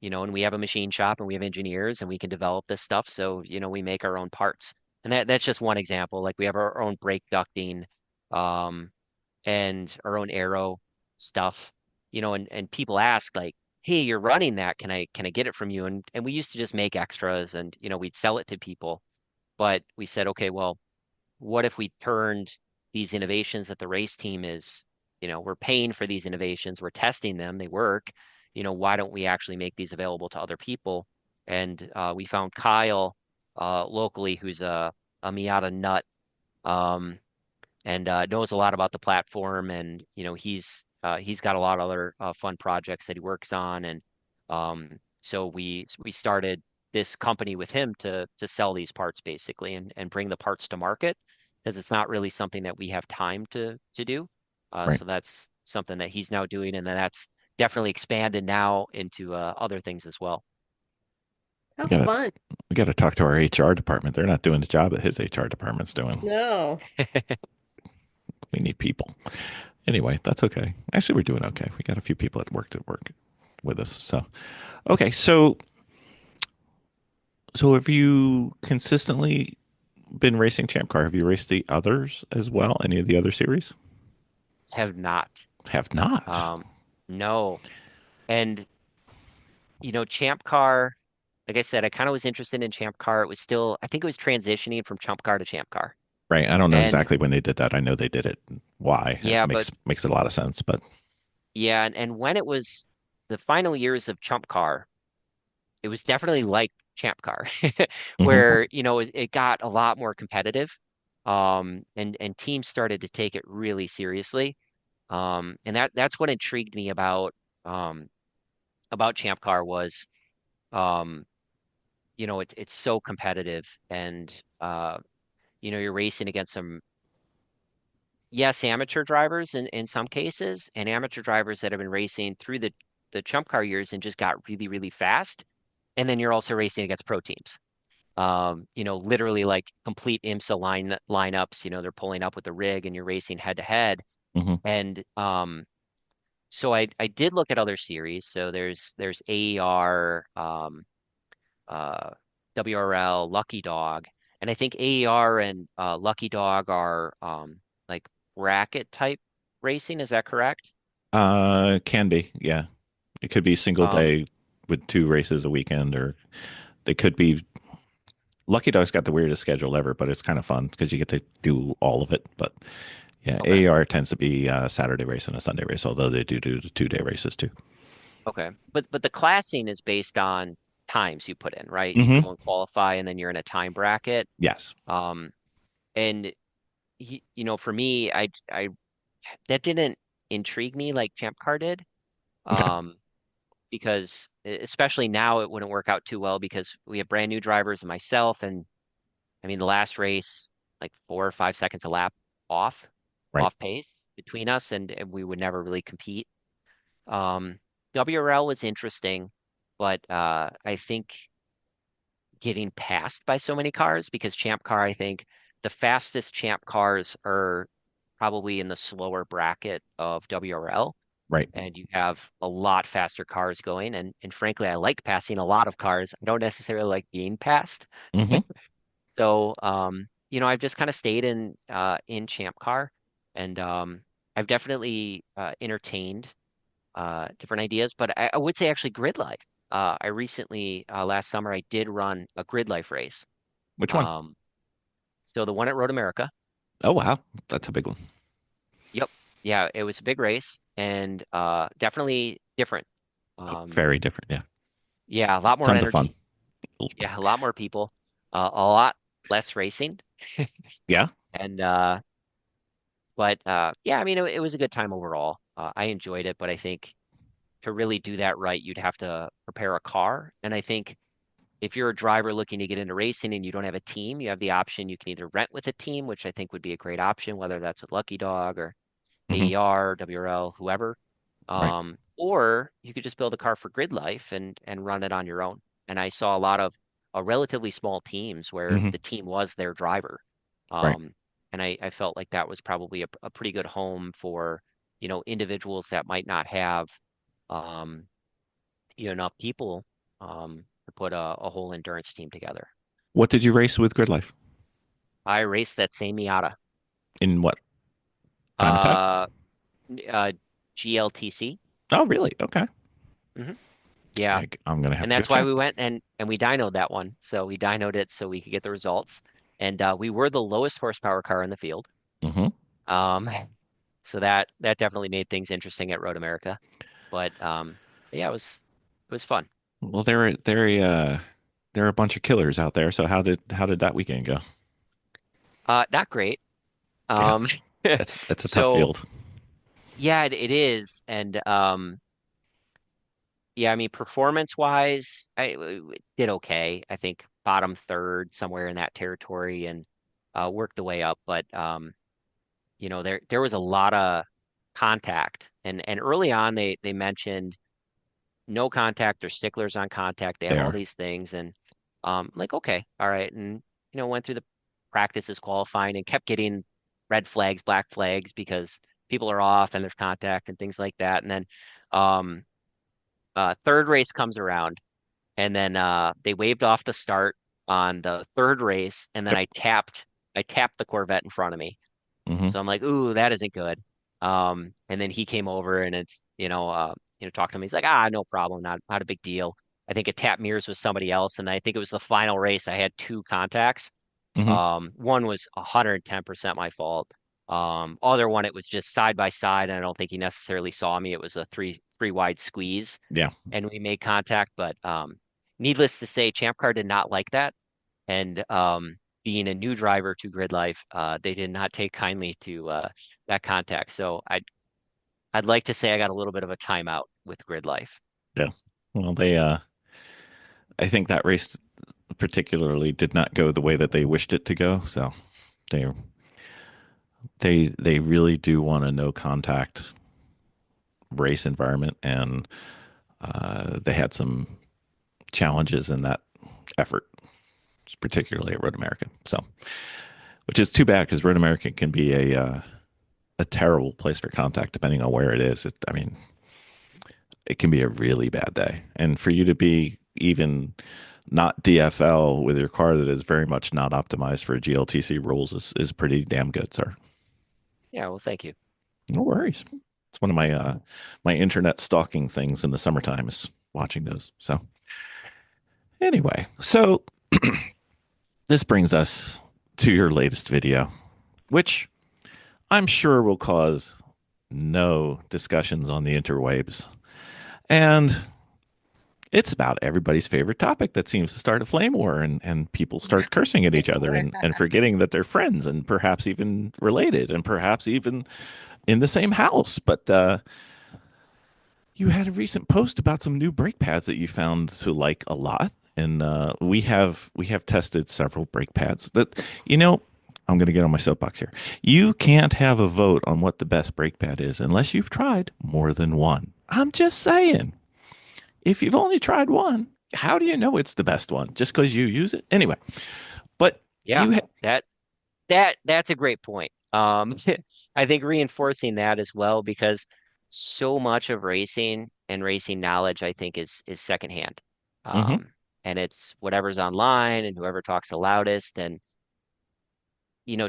and we have a machine shop and we have engineers and we can develop this stuff. So, we make our own parts. And that's just one example. Like we have our own brake ducting, um, and our own aero stuff, and people ask like, hey, you're running that. Can I get it from you? And we used to just make extras and, we'd sell it to people. But we said, okay, well, what if we turned these innovations that the race team is, we're paying for these innovations, we're testing them, they work, why don't we actually make these available to other people? And we found Kyle locally, who's a Miata nut, um, and knows a lot about the platform, and he's got a lot of other fun projects that he works on, and so we started this company with him to sell these parts basically and bring the parts to market because it's not really something that we have time to do. Right. So that's something that he's now doing, and then that's definitely expanded now into other things as well. We How gotta fun. we gotta talk to our HR department. They're not doing the job that his HR department's doing. No. We need people. Anyway, that's okay. Actually, we're doing okay. We got a few people at work with us. So okay, so have you consistently been racing Champ Car? Have you raced the others as well? Any of the other series? Have not. Have not. Um, no. And Champ Car, like I said, I kind of was interested in Champ Car. It was still, I think it was transitioning from Chump Car to Champ Car. Right. I don't know And exactly when they did that. I know they did it. Why? It yeah, but makes a lot of sense. But yeah, and when it was the final years of Chump Car, it was definitely like Champ Car, hmm where, it got a lot more competitive. And teams started to take it really seriously. And that's what intrigued me um about Champ Car was um, it's so competitive and you're racing against some, yes, amateur drivers in some cases, and amateur drivers that have been racing through the Chump Car years and just got really, really fast. And then you're also racing against pro teams. Literally like complete IMSA lineups, they're pulling up with the rig and you're racing head to head. hmm And so I did look at other series. So there's AER, uh, WRL, Lucky Dog, and I think AER and Lucky Dog are like bracket type racing. Is that correct? Can be. Yeah. It could be single Um, day with two races a weekend, or they could be. Lucky Dog's got the weirdest schedule ever, but it's kind of fun because you get to do all of it. But yeah, okay, AAR tends to be a Saturday race and a Sunday race, although they do the 2 day races too. okay, but the classing is based on times you put in, right? You hmm go and qualify, and then you're in a time bracket. Yes. Um, and for me, I that didn't intrigue me like Champ Car did. Okay. Um, because especially now it wouldn't work out too well because we have brand new drivers and myself, and I mean the last race like 4 or 5 seconds a lap off Right. off pace between us, and we would never really compete. Um, WRL was interesting, but I think getting passed by so many cars because Champ Car, I think the fastest Champ cars are probably in the slower bracket of WRL, Right. and you have a lot faster cars going. And frankly, I like passing a lot of cars. I don't necessarily like being passed. hmm So I've just kind of stayed in Champ Car, and I've definitely entertained different ideas. But I would say actually grid life. I recently last summer I did run a grid life race. Which one? Um, so the one at Road America. Oh wow, that's a big one. Yep. Yeah, it was a big race and definitely different. Um, Very different. Yeah. yeah, a lot more Tons of fun. energy. Yeah, a lot more people. A lot less racing. Yeah. And but yeah, I mean it was a good time overall. I enjoyed it, but I think to really do that right, you'd have to prepare a car. And I think if you're a driver looking to get into racing and you don't have a team, you have the option you can either rent with a team, which I think would be a great option, whether that's with Lucky Dog or hmm AER, WRL, whoever. Right. Or you could just build a car for grid life and run it on your own. And I saw a lot of relatively small teams where Hmm. the team was their driver. Right. Um, and I felt like that was probably a pretty good home for, individuals that might not have um, enough people to put a whole endurance team together. What did you race with Grid Life? I raced that same Miata, In what time attack? uh, uh, GLTC. Oh, really? Okay. Hmm. Yeah. I'm gonna have And to go that's why check. we went and we dynoed that one. So we dynoed it so we could get the results. And we were the lowest horsepower car in the field. Hmm. Um, so that definitely made things interesting at Road America. But yeah, it was fun. Well, there are a bunch of killers out there. So how did that weekend go? Not great. Yeah, Um, that's a tough so field. yeah, it is. And yeah, I mean, performance wise, I did okay. I think bottom third, somewhere in that territory, and worked the way up. But there was a lot of contact, and early on they mentioned no contact or sticklers on contact. They have They all are. these things, and like okay, all right, and went through the practices qualifying and kept getting red flags, black flags because people are off and there's contact and things like that, and then um, third race comes around and then they waved off the start on the third race, and then Yep. I tapped the Corvette in front of me. Hmm. So I'm like, ooh, that isn't good. And then he came over and it's, talked to me. He's like, no problem, not a big deal. I think it tapped mirrors with somebody else, and I think it was the final race. I had two contacts. Hmm. One was 110% my fault. Other one, it was just side by side, and I don't think he necessarily saw me. It was a three wide squeeze Yeah. and we made contact. But needless to say, Champ Car did not like that. And being a new driver to Grid Life, they did not take kindly to that contact. So I'd like to say I got a little bit of a timeout with Grid Life. Yeah. Well, I think that race particularly did not go the way that they wished it to go. So they they really do want a no contact race environment, and they had some challenges in that effort, particularly at Road America. So, which is too bad because Road America can be a terrible place for contact depending on where it is. I mean, it can be a really bad day, and for you to be even not DFL with your car that is very much not optimized for GLTC rules is pretty damn good, sir. Yeah, well, thank you. No worries. It's one of my internet stalking things in the summertime is watching those. So anyway, so this brings us to your latest video, which I'm sure will cause no discussions on the interwebs. And it's about everybody's favorite topic that seems to start a flame war, and people start cursing at each other and forgetting that they're friends and perhaps even related and perhaps even in the same house. But you had a recent post about some new brake pads that you found to like a lot, and we have tested several brake pads that I'm going to get on my soapbox here. You can't have a vote on what the best brake pad is unless you've tried more than one. I'm just saying. If you've only tried one, how do you know it's the best one? Just because you use it? Anyway, but Yeah, you that that's a great point. I think reinforcing that as well because so much of racing and racing knowledge, I think, is secondhand. hmm. And it's whatever's online and whoever talks the loudest. And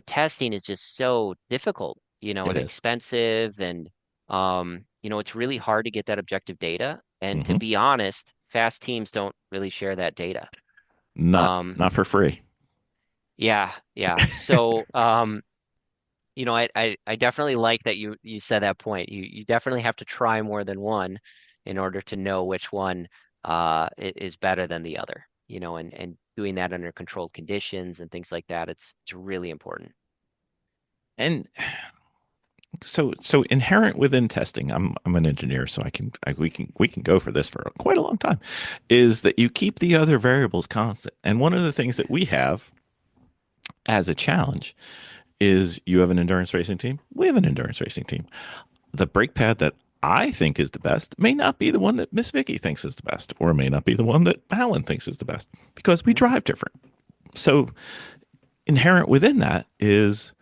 testing is just so difficult, It and is. expensive, and it's really hard to get that objective data. And to Hmm. be honest, fast teams don't really share that data. Not Um, not for free. yeah, yeah. So, I definitely like that you said that point. You definitely have to try more than one in order to know which one is better than the other, and doing that under controlled conditions and things like that. It's really important. And so inherent within testing, I'm an engineer, so we can go for this for quite a long time, is that you keep the other variables constant. And one of the things that we have as a challenge is you have an endurance racing team. We have an endurance racing team. The brake pad that I think is the best may not be the one that Miss Vicky thinks is the best, or may not be the one that Alan thinks is the best because we Mhm. drive different. So inherent within that is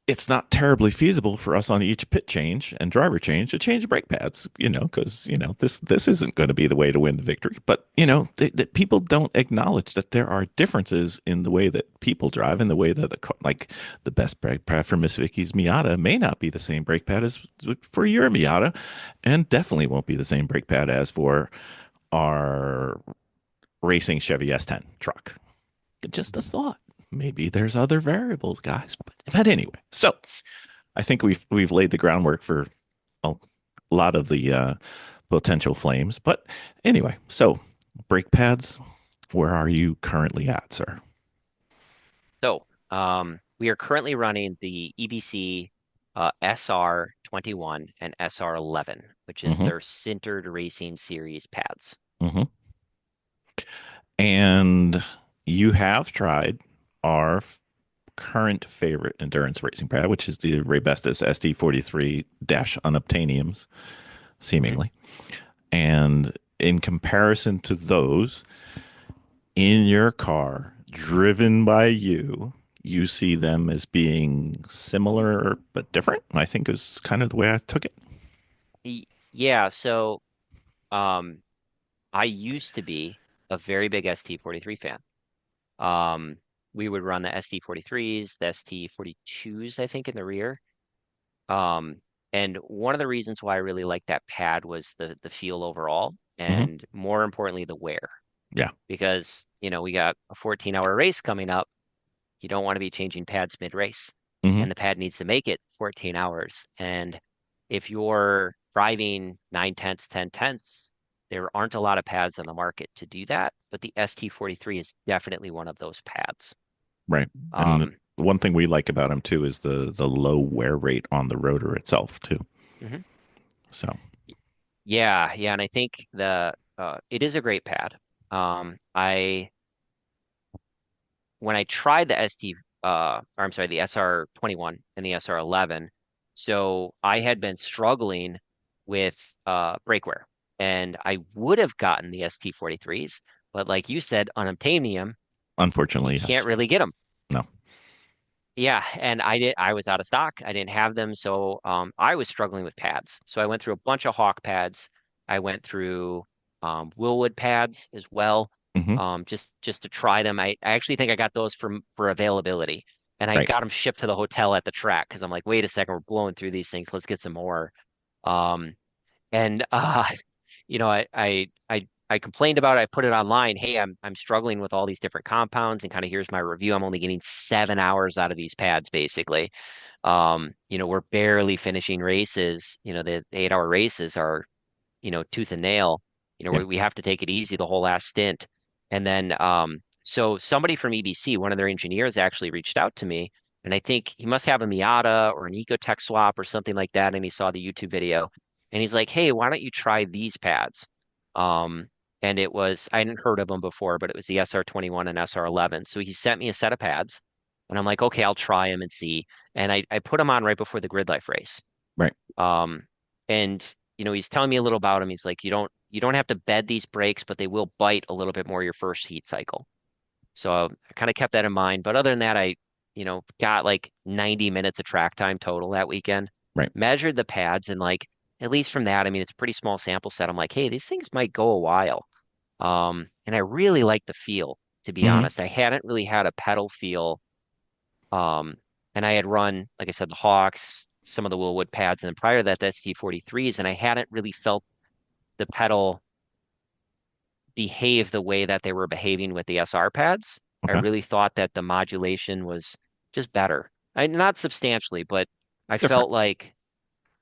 it's not terribly feasible for us on each pit change and driver change to change brake pads, because this isn't going to be the way to win the victory. But people don't acknowledge that there are differences in the way that people drive and the way that like the best brake pad for Miss Vicky's Miata may not be the same brake pad as for your Miata, and definitely won't be the same brake pad as for our racing Chevy S10 truck. Just a thought. Maybe there's other variables, guys. But anyway, so I think we've laid the groundwork for a lot of the potential flames. But anyway, so brake pads, where are you currently at, sir? So, we are currently running the EBC SR21 and SR11, which is Mm-hmm. their Sintered Racing Series pads. Mm-hmm. And you have tried our current favorite endurance racing pad, which is the Raybestos ST43 dash unobtainiums, Mhm. seemingly. And in comparison to those in your car, driven by you, you see them as being similar but different. I think is kind of the way I took it. Yeah, so um, I used to be a very big ST43 fan. Um, we would run the ST43s, the ST42s, I think, in the rear. Um, and one of the reasons why I really liked that pad was the feel overall, Mm-hmm. and more importantly, the wear. Yeah. Because, we got a 14-hour race coming up. You don't want to be changing pads mid-race, Mm-hmm. and the pad needs to make it 14 hours. And if you're driving 9/10, 10/10, there aren't a lot of pads on the market to do that, but the ST43 is definitely one of those pads. Right. And Um, one thing we like about them too is the low wear rate on the rotor itself too. mhm. So. Yeah, yeah, and I think the it is a great pad. I when I tried the or I'm sorry, the SR21 and the SR11, so I had been struggling with brake wear, and I would have gotten the ST43s, but like you said, unobtainium, you Unfortunately, can't yes. really get them. No. Yeah, and I was out of stock. I didn't have them, so I was struggling with pads. So I went through a bunch of Hawk pads. I went through Willwood pads as well, Hmm. just to try them. I actually think I got those for availability, and I Right. got them shipped to the hotel at the track because I'm like, wait a second, we're blowing through these things. Let's get some more. Um, and I complained about it. I put it online. Hey, I'm struggling with all these different compounds, and kind of here's my review. I'm only getting 7 hours out of these pads, basically. We're barely finishing races. The 8 hour races are, tooth and nail. Yeah. We have to take it easy the whole last stint. And then so somebody from EBC, one of their engineers, actually reached out to me, and I think he must have a Miata or an Ecotech swap or something like that, and he saw the YouTube video. And he's like, "Hey, why don't you try these pads?" Um, and I hadn't heard of them before, but it was the SR21 and SR11. So he sent me a set of pads, and I'm like, "Okay, I'll try them and see." And I put them on right before the grid life race. Right. Um, and he's telling me a little about them. He's like, you don't have to bed these brakes, but they will bite a little bit more your first heat cycle. So I kind of kept that in mind. But other than that, I, got like 90 minutes of track time total that weekend. Right. Measured the pads, and like at least from that, I mean, it's a pretty small sample set. I'm like, hey, these things might go a while. And I really like the feel, to be Hmm. honest. I hadn't really had a pedal feel. Um, and I had run, like I said, the Hawks, some of the Willwood pads, and then prior to that, the ST43s, and I hadn't really felt the pedal behave the way that they were behaving with the SR pads. I Okay. really thought that the modulation was just better. Not substantially, but I Different. felt like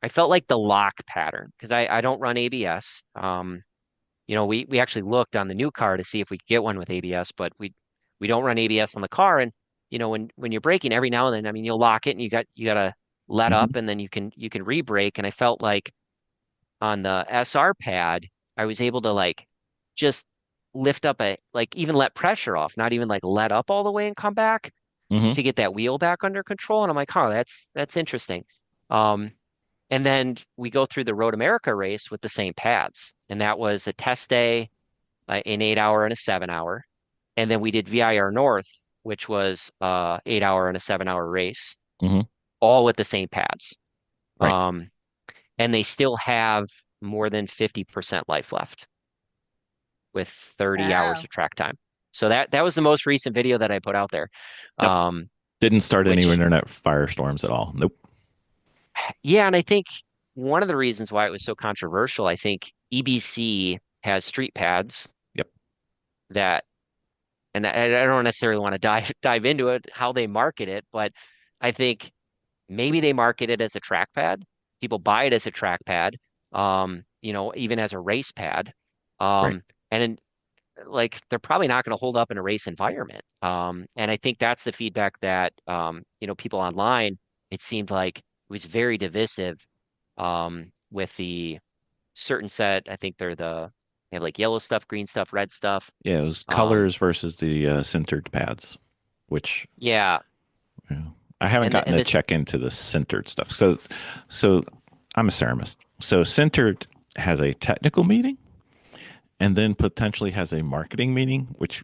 I felt like the lock pattern because I don't run ABS. We actually looked on the new car to see if we could get one with ABS, but we don't run ABS on the car. And when you're braking every now and then, I mean, you'll lock it and you gotta let Hmm. up, and then you can re-brake. And I felt like on the SR pad, I was able to like just lift up like even let pressure off, not even like let up all the way and come back Hmm. to get that wheel back under control. And I'm like, huh, that's interesting. Um, And then we go through the Road America race with the same pads. And that was a test day, an 8 hour and a 7 hour. And then we did VIR North, which was 8 hour and a 7 hour race, Hmm. all with the same pads. Right. Um, and they still have more than 50% life left with 30 hours Wow. of track time. So that was the most recent video that I put out there. Yep. Um, Didn't start any which internet firestorms at all. Nope. Yeah, and I think one of the reasons why it was so controversial, I think EBC has street pads Yep. that, and I don't necessarily want to dive into it, how they market it, but I think maybe they market it as a track pad. People buy it as a track pad, even as a race pad. Right. And in, like they're probably not going to hold up in a race environment. And I think that's the feedback that people online, it seemed like it was very divisive with the certain set. I think they have like yellow stuff, green stuff, red stuff. Yeah, it was Um, colors versus the centered pads, which yeah, yeah, I haven't and gotten and to this check into the centered stuff. So I'm a ceramist. So centered has a technical meaning and then potentially has a marketing meaning, which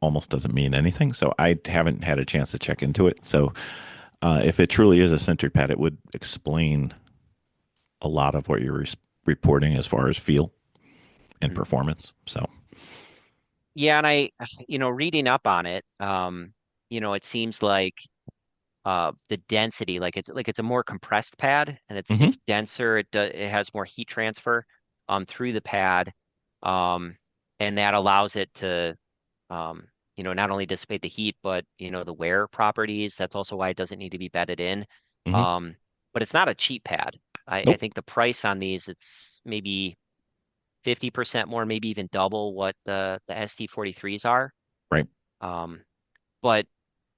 almost doesn't mean anything. So I haven't had a chance to check into it. So if it truly is a centered pad, it would explain a lot of what you're reporting as far as feel and Mhm. performance. So Yeah, and reading up on it, it seems like the density, like it's a more compressed pad and it's hmm denser. It has more heat transfer through the pad, um, and that allows it to not only dissipate the heat, but the wear properties. That's also why it doesn't need to be bedded in. hmm Um, but it's not a cheap pad. I nope, think the price on these, it's maybe 50% more, maybe even double what the ST43s are. right. Um, but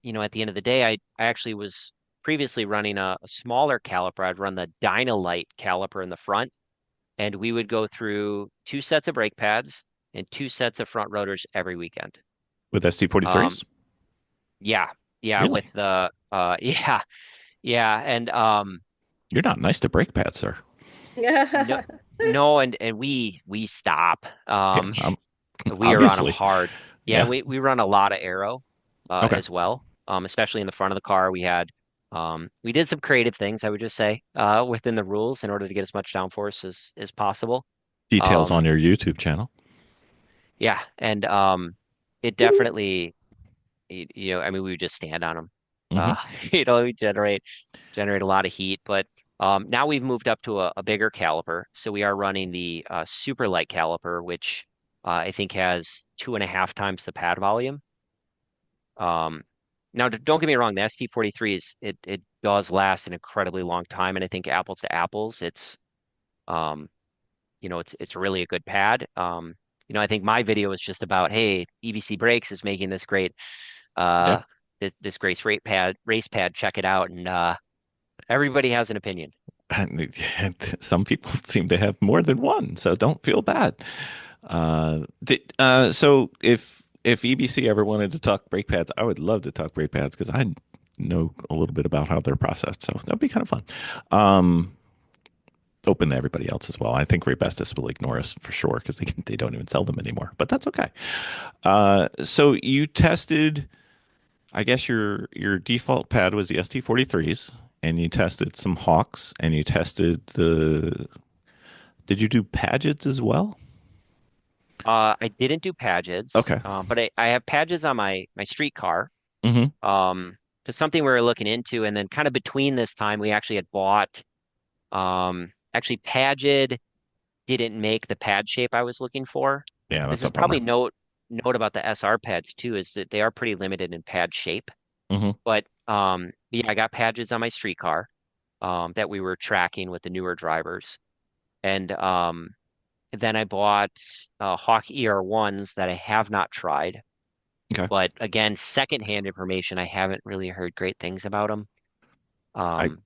at the end of the day, I actually was previously running a smaller caliper. I'd run the Dynalite caliper in the front, and we would go through two sets of brake pads and two sets of front rotors every weekend. With Um, ST43s, yeah, yeah, really, with the yeah, yeah, and you're not nice to brake pads, sir. no, no, and we stop. Yeah, We are on them obviously. hard. Yeah, Yeah. and we run a lot of aero Okay. as well. Especially in the front of the car. We did some creative things, I would just say, within the rules in order to get as much downforce as possible. Details on Um, your YouTube channel. yeah, and it definitely, I mean, we would just stand on them. Hmm. We generate a lot of heat, but now we've moved up to a bigger caliper. So we are running the super light caliper, which I think has 2.5 times the pad volume. Um, Now, don't get me wrong, the ST43 it does last an incredibly long time, and I think apples to apples, um, it's really a good pad. I think my video is just about, hey, EBC Brakes is making this great Yeah. uh this great race pad, check it out, and everybody has an opinion. And some people seem to have more than one, so don't feel bad. So if EBC ever wanted to talk brake pads, I would love to talk brake pads because I know a little bit about how they're processed. So that'd be kind of fun. Um, Open to everybody else as well. I think Raybestos will ignore us for sure because they don't even sell them anymore. But that's okay. So you tested. I guess your default pad was the ST43s, and you tested some Hawks, and you tested the. Did you do Paget's as well? I didn't do Paget's, Okay. but I have Paget's on my street car. Hmm. Because something we were looking into, and then kind of between this time, we actually had bought. Actually, Paget didn't make the pad shape I was looking for. Yeah, This that's is a probably bummer. note about the SR pads too, is that they are pretty limited in pad shape. Hmm. But yeah, I got Paget's on my street car that we were tracking with the newer drivers, and then I bought Hawk ER1s that I have not tried. Okay. But again, secondhand information, I haven't really heard great things about them. I, Um,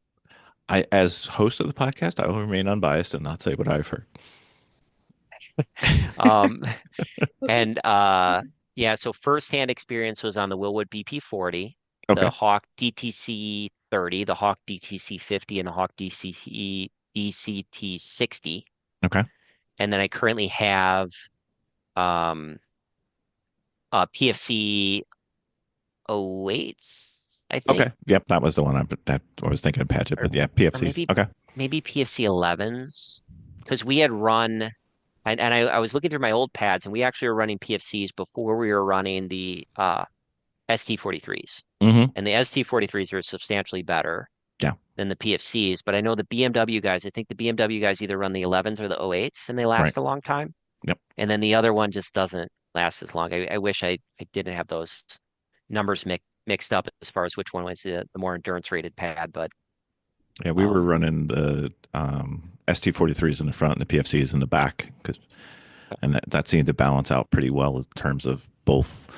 as host of the podcast, I will remain unbiased and not say what I've heard. um, and yeah, so firsthand experience was on the Willwood BP40, the Okay. Hawk DTC 30, the Hawk DTC 50, and the Hawk DCT 60, Okay. and then I currently have um PFC 08s, I think, Okay. Yep. That was the one I was thinking of Paget, or but yeah, or PFCs. maybe Okay. maybe PFC 11s, because we had run. And I was looking through my old pads, and we actually were running PFCs before we were running the ST43s. Mm-hmm. And the ST43s are substantially better Yeah. than the PFCs. But I know the BMW guys, I think the BMW guys either run the 11s or the 08s, and they Right. last a long time. Yep. And then the other one just doesn't last as long. I wish I didn't have those numbers mixed up as far as which one was the more endurance rated pad. But Yeah, we were um, running the ST43s in the front and the PFCs in the back, and that seemed to balance out pretty well in terms of both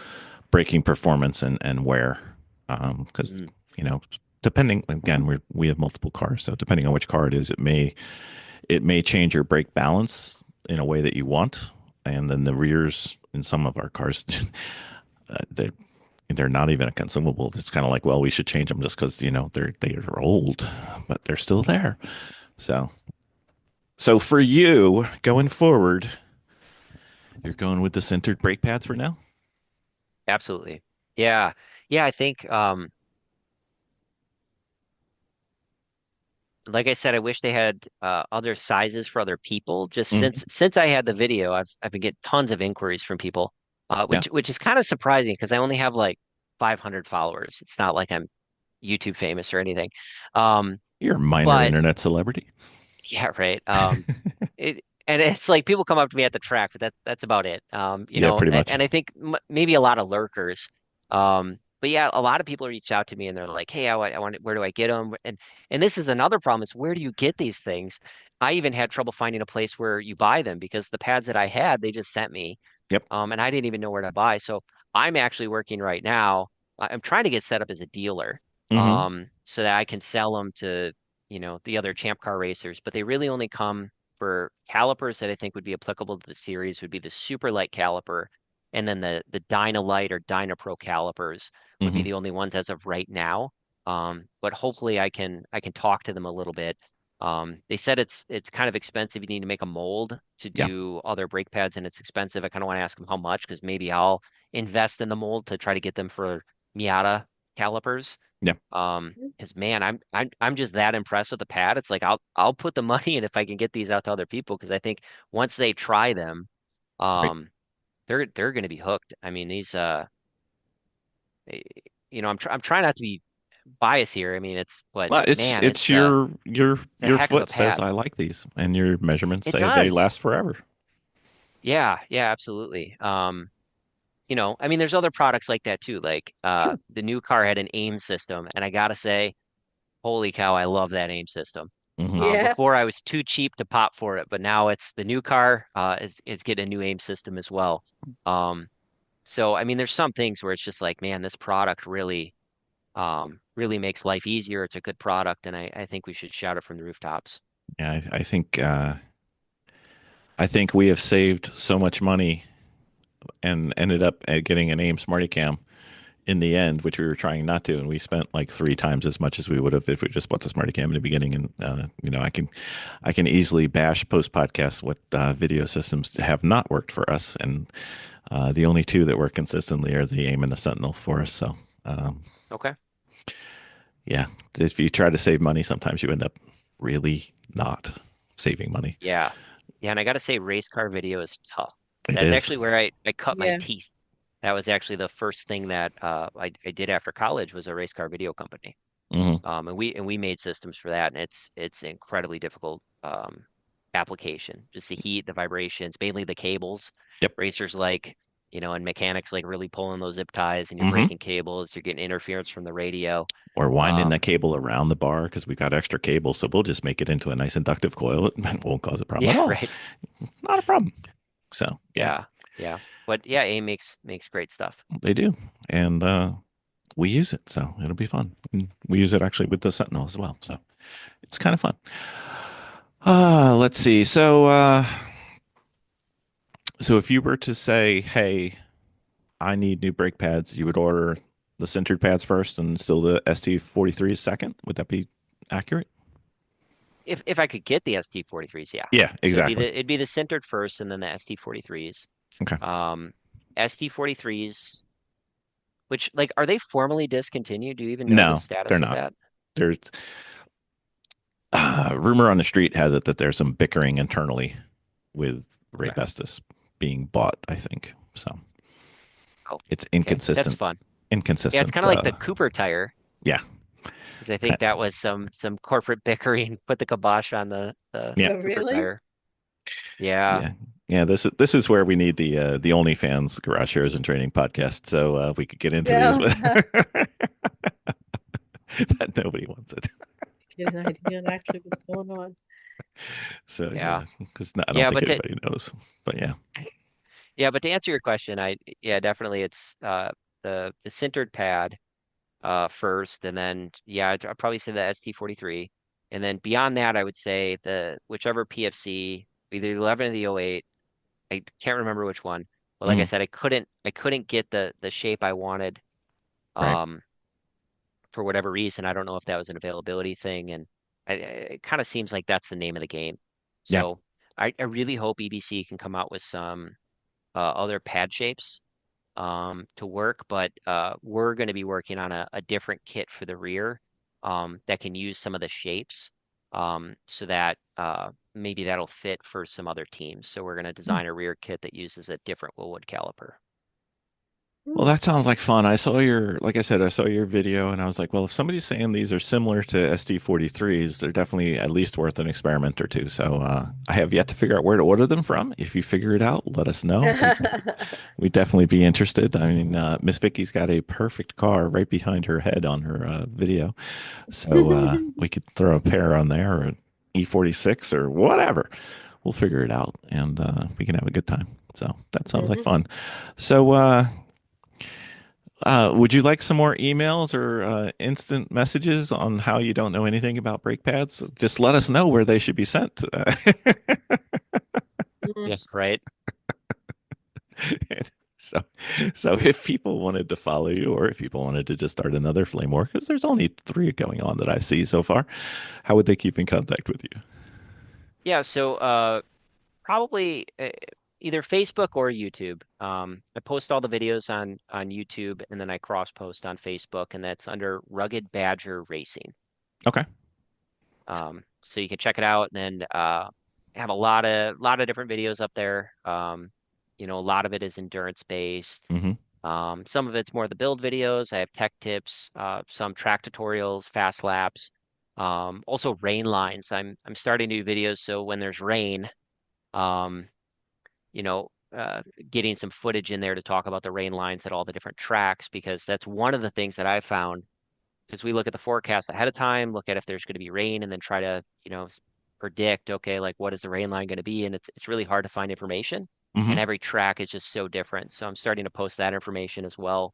braking performance and wear. Because mm, you know, depending again, we have multiple cars, so depending on which car it is, it may change your brake balance in a way that you want, and then the rears in some of our cars, they they're not even a consumable. It's kind of like, well, we should change them just because they're old, but they're still there. So for you going forward, you're going with the centered brake pads for now. absolutely. Yeah. Yeah, I think like I said, I wish they had other sizes for other people. Just Hmm. since I had the video, I've been getting tons of inquiries from people, Yeah, which is kind of surprising because I only have like 500 followers. It's not like I'm YouTube famous or anything. Um, you're a minor but internet celebrity. yeah, right. It and it's like people come up to me at the track, but that's about it. Yeah, pretty much. And I think m maybe a lot of lurkers. But yeah, a lot of people reach out to me and they're like, "Hey, I want, where do I get them?" And this is another problem is where do you get these things? I even had trouble finding a place where you buy them because the pads that I had, they just sent me, Yep. and I didn't even know where to buy. So I'm actually working right now. I'm trying to get set up as a dealer, Hmm. so that I can sell them to, the other Champ Car racers. But they really only come for calipers that I think would be applicable to the series would be the super light caliper, and then the Dynalite or Dynapro calipers would be Hmm. the only ones as of right now. But hopefully I can talk to them a little bit. They said it's kind of expensive. You need to make a mold to Yeah. do other brake pads, and it's expensive. I kind of want to ask them how much because maybe I'll invest in the mold to try to get them for Miata calipers. Yeah. Because man, I'm just that impressed with the pad. It's like I'll put the money in if I can get these out to other people because I think once they try them, Right. um, they're going to be hooked. I mean, these eh, I'm trying not to be biased here. I mean, but Well, it's man, it's your your it's a your heck of a foot says pad. I like these, and your measurements It say they does. last forever. Yeah, yeah, absolutely. I mean, there's other products like that too. Like Sure. the new car had an aim system, and I gotta say, holy cow, I love that aim system. Hmm. Yeah. Before I was too cheap to pop for it, but now it's the new car is getting a new aim system as well. So I mean, there's some things where it's just like, man, this product really makes life easier. It's a good product, and I think we should shout it from the rooftops. Yeah, I think we have saved so much money and ended up getting an AIM Smarty Cam in the end, which we were trying not to, and we spent like 3 times as much as we would have if we just bought the Smarty Cam in the beginning. And I can easily bash post podcast what video systems have not worked for us, and the only two that work consistently are the AIM and the Sentinel for us. So Okay. yeah, if you try to save money, sometimes you end up really not saving money. Yeah. Yeah, and I gotta say, race car video is tough. It That's is. actually where I cut my Yeah. teeth. That was actually the first thing that I did after college was a race car video company. Hmm. And we made systems for that, and it's incredibly difficult application. Just the heat, the vibrations, mainly the cables. Yep. Racers like, and mechanics like really pulling those zip ties, and you're Hmm. breaking cables, you're getting interference from the radio. Or winding the Um, cable around the bar because we got extra cable, so we'll just make it into a nice inductive coil. It won't cause a problem at yeah, all. right. Not a problem. So yeah, Yeah, yeah. But yeah, A makes great stuff. they do, and we use it, so it'll be fun. And we use it actually with the Sentinel as well, so it's kind of fun. Let's see. So if you were to say, "Hey, I need new brake pads," you would order the centered pads first, and still the ST43 second. Would that be accurate? if I could get the ST43s, yeah. Yeah, So exactly. it'd be the centered first and then the ST43s. Okay. Um, ST43s, which like are they formally discontinued? Do you even know the No, they're status of not. that? There's rumor on the street has it that there's some bickering internally with Ray Okay. Bestis being bought, I think. So Oh, it's okay. That's inconsistent. fun. Yeah, it's Inconsistent. kind of like the Cooper tire, Yeah. because I think that was some corporate bickering put the kibosh on the Yeah. Oh, Cooper really? tire. Yeah. Yeah. Yeah. This is where we need the OnlyFans Garage Shares and Training podcast. So we could get into these, but Yeah. but nobody wants it. Get an idea on actually what's going on. So Yeah. yeah, because I don't Yeah, think but anybody knows. But yeah. to answer your question, yeah, definitely it's the centered pad first, and then yeah, I'd probably say the ST43, and then beyond that, I would say the whichever PFC, either the 11 or the '08. I can't remember which one, but like I Mm, said, I couldn't get the shape I wanted right. um for whatever reason. I don't know if that was an availability thing, and it kind of seems like that's the name of the game. Yeah. So I really hope EBC can come out with some other pad shapes to work, but we're going to be working on a different kit for the rear that can use some of the shapes so that maybe that'll fit for some other teams. So we're going to design a rear kit that uses a different Willwood caliper. Well, Hmm. that sounds like fun. Like I said, I saw your video and I was like, well, if somebody's saying these are similar to ST43s, they're definitely at least worth an experiment or two. So I have yet to figure out where to order them from. If you figure it out, let us know. We'd definitely be interested. I mean, Miss Vicky's got a perfect car right behind her head on her video. So we could throw a pair on there or an E46 or whatever. We'll figure it out and we can have a good time. So that sounds like Mhm. fun. So, would you like some more emails or instant messages on how you don't know anything about brake pads? Just let us know where they should be sent. Mhm. Yes, right. So, so if people wanted to follow you, or if people wanted to just start another flame war, because there's only three going on that I see so far, how would they keep in contact with you? Yeah, so probably either Facebook or YouTube. I post all the videos on YouTube and then I cross post on Facebook, and that's under Rugged Badger Racing. Okay. So you can check it out, and then I have a lot of different videos up there. A lot of it is endurance based. Hmm. Some of it's more the build videos. I have tech tips, some track tutorials, fast laps, also rain lines. I'm starting to do videos so when there's rain, um, you know, getting some footage in there to talk about the rain lines at all the different tracks, because that's one of the things that I found, because we look at the forecast ahead of time, look at if there's going to be rain, and then try to, predict, okay, like what is the rain line going to be? And it's really hard to find information, Hmm. and every track is just so different. So I'm starting to post that information as well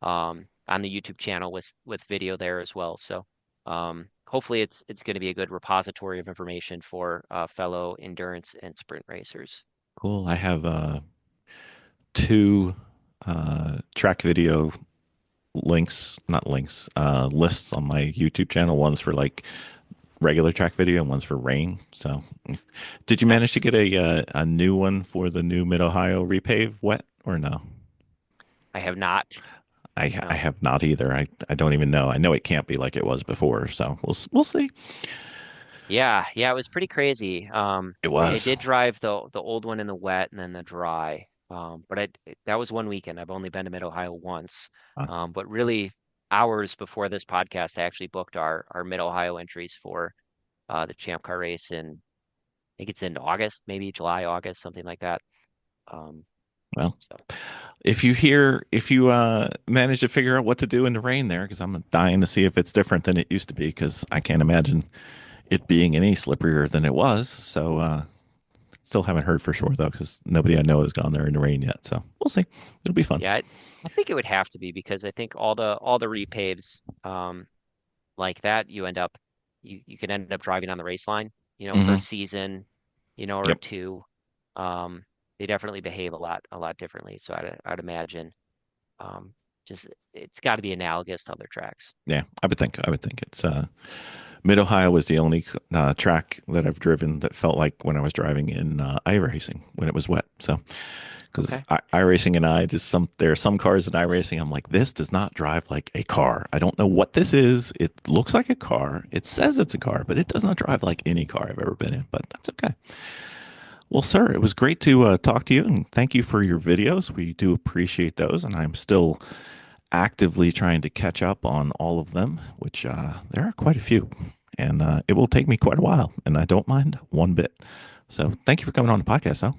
on the YouTube channel with video there as well. So hopefully it's going to be a good repository of information for fellow endurance and sprint racers. Cool. I have two track video links, not links, lists on my YouTube channel. One's for like regular track video and one's for rain. So, did you manage to Nice. get a new one for the new Mid Ohio repave wet or no? I have not. I No. have not either. I don't even know. I know it can't be like it was before. So we'll see. Yeah, yeah, it was pretty crazy. It I was. did drive the old one in the wet and then the dry. But that was one weekend. I've only been to Mid Ohio once. Uh, But really hours before this podcast, I actually booked our Mid Ohio entries for the Champ Car race in, I think it's in August, maybe July, August, something like that. Um, well, so if you manage to figure out what to do in the rain there, because I'm dying to see if it's different than it used to be, because I can't imagine it being any slipperier than it was. So still haven't heard for sure though, because nobody I know has gone there in the rain yet. So we'll see. It'll be fun. yeah, I think it would have to be, because I think all the repaves like that, you could end up driving on the race line, for a Hmm. season, or Yep. two. Um, they definitely behave a lot differently. So I'd imagine, um, just it's got to be analogous to other tracks. Yeah, I would think it's Mid Ohio was the only track that I've driven that felt like when I was driving in iRacing when it was wet. So, because Okay. iRacing and there are some cars in iRacing, I'm like, this does not drive like a car. I don't know what this is. It looks like a car. It says it's a car, but it does not drive like any car I've ever been in. But that's okay. Well, sir, it was great to talk to you, and thank you for your videos. We do appreciate those, and I'm still actively trying to catch up on all of them, which there are quite a few, and it will take me quite a while, and I don't mind one bit. So, thank you for coming on the podcast, though.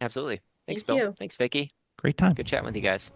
Absolutely. Thanks, Thank Bill. you. Thanks, Vicky. Great time. Good chatting with you guys.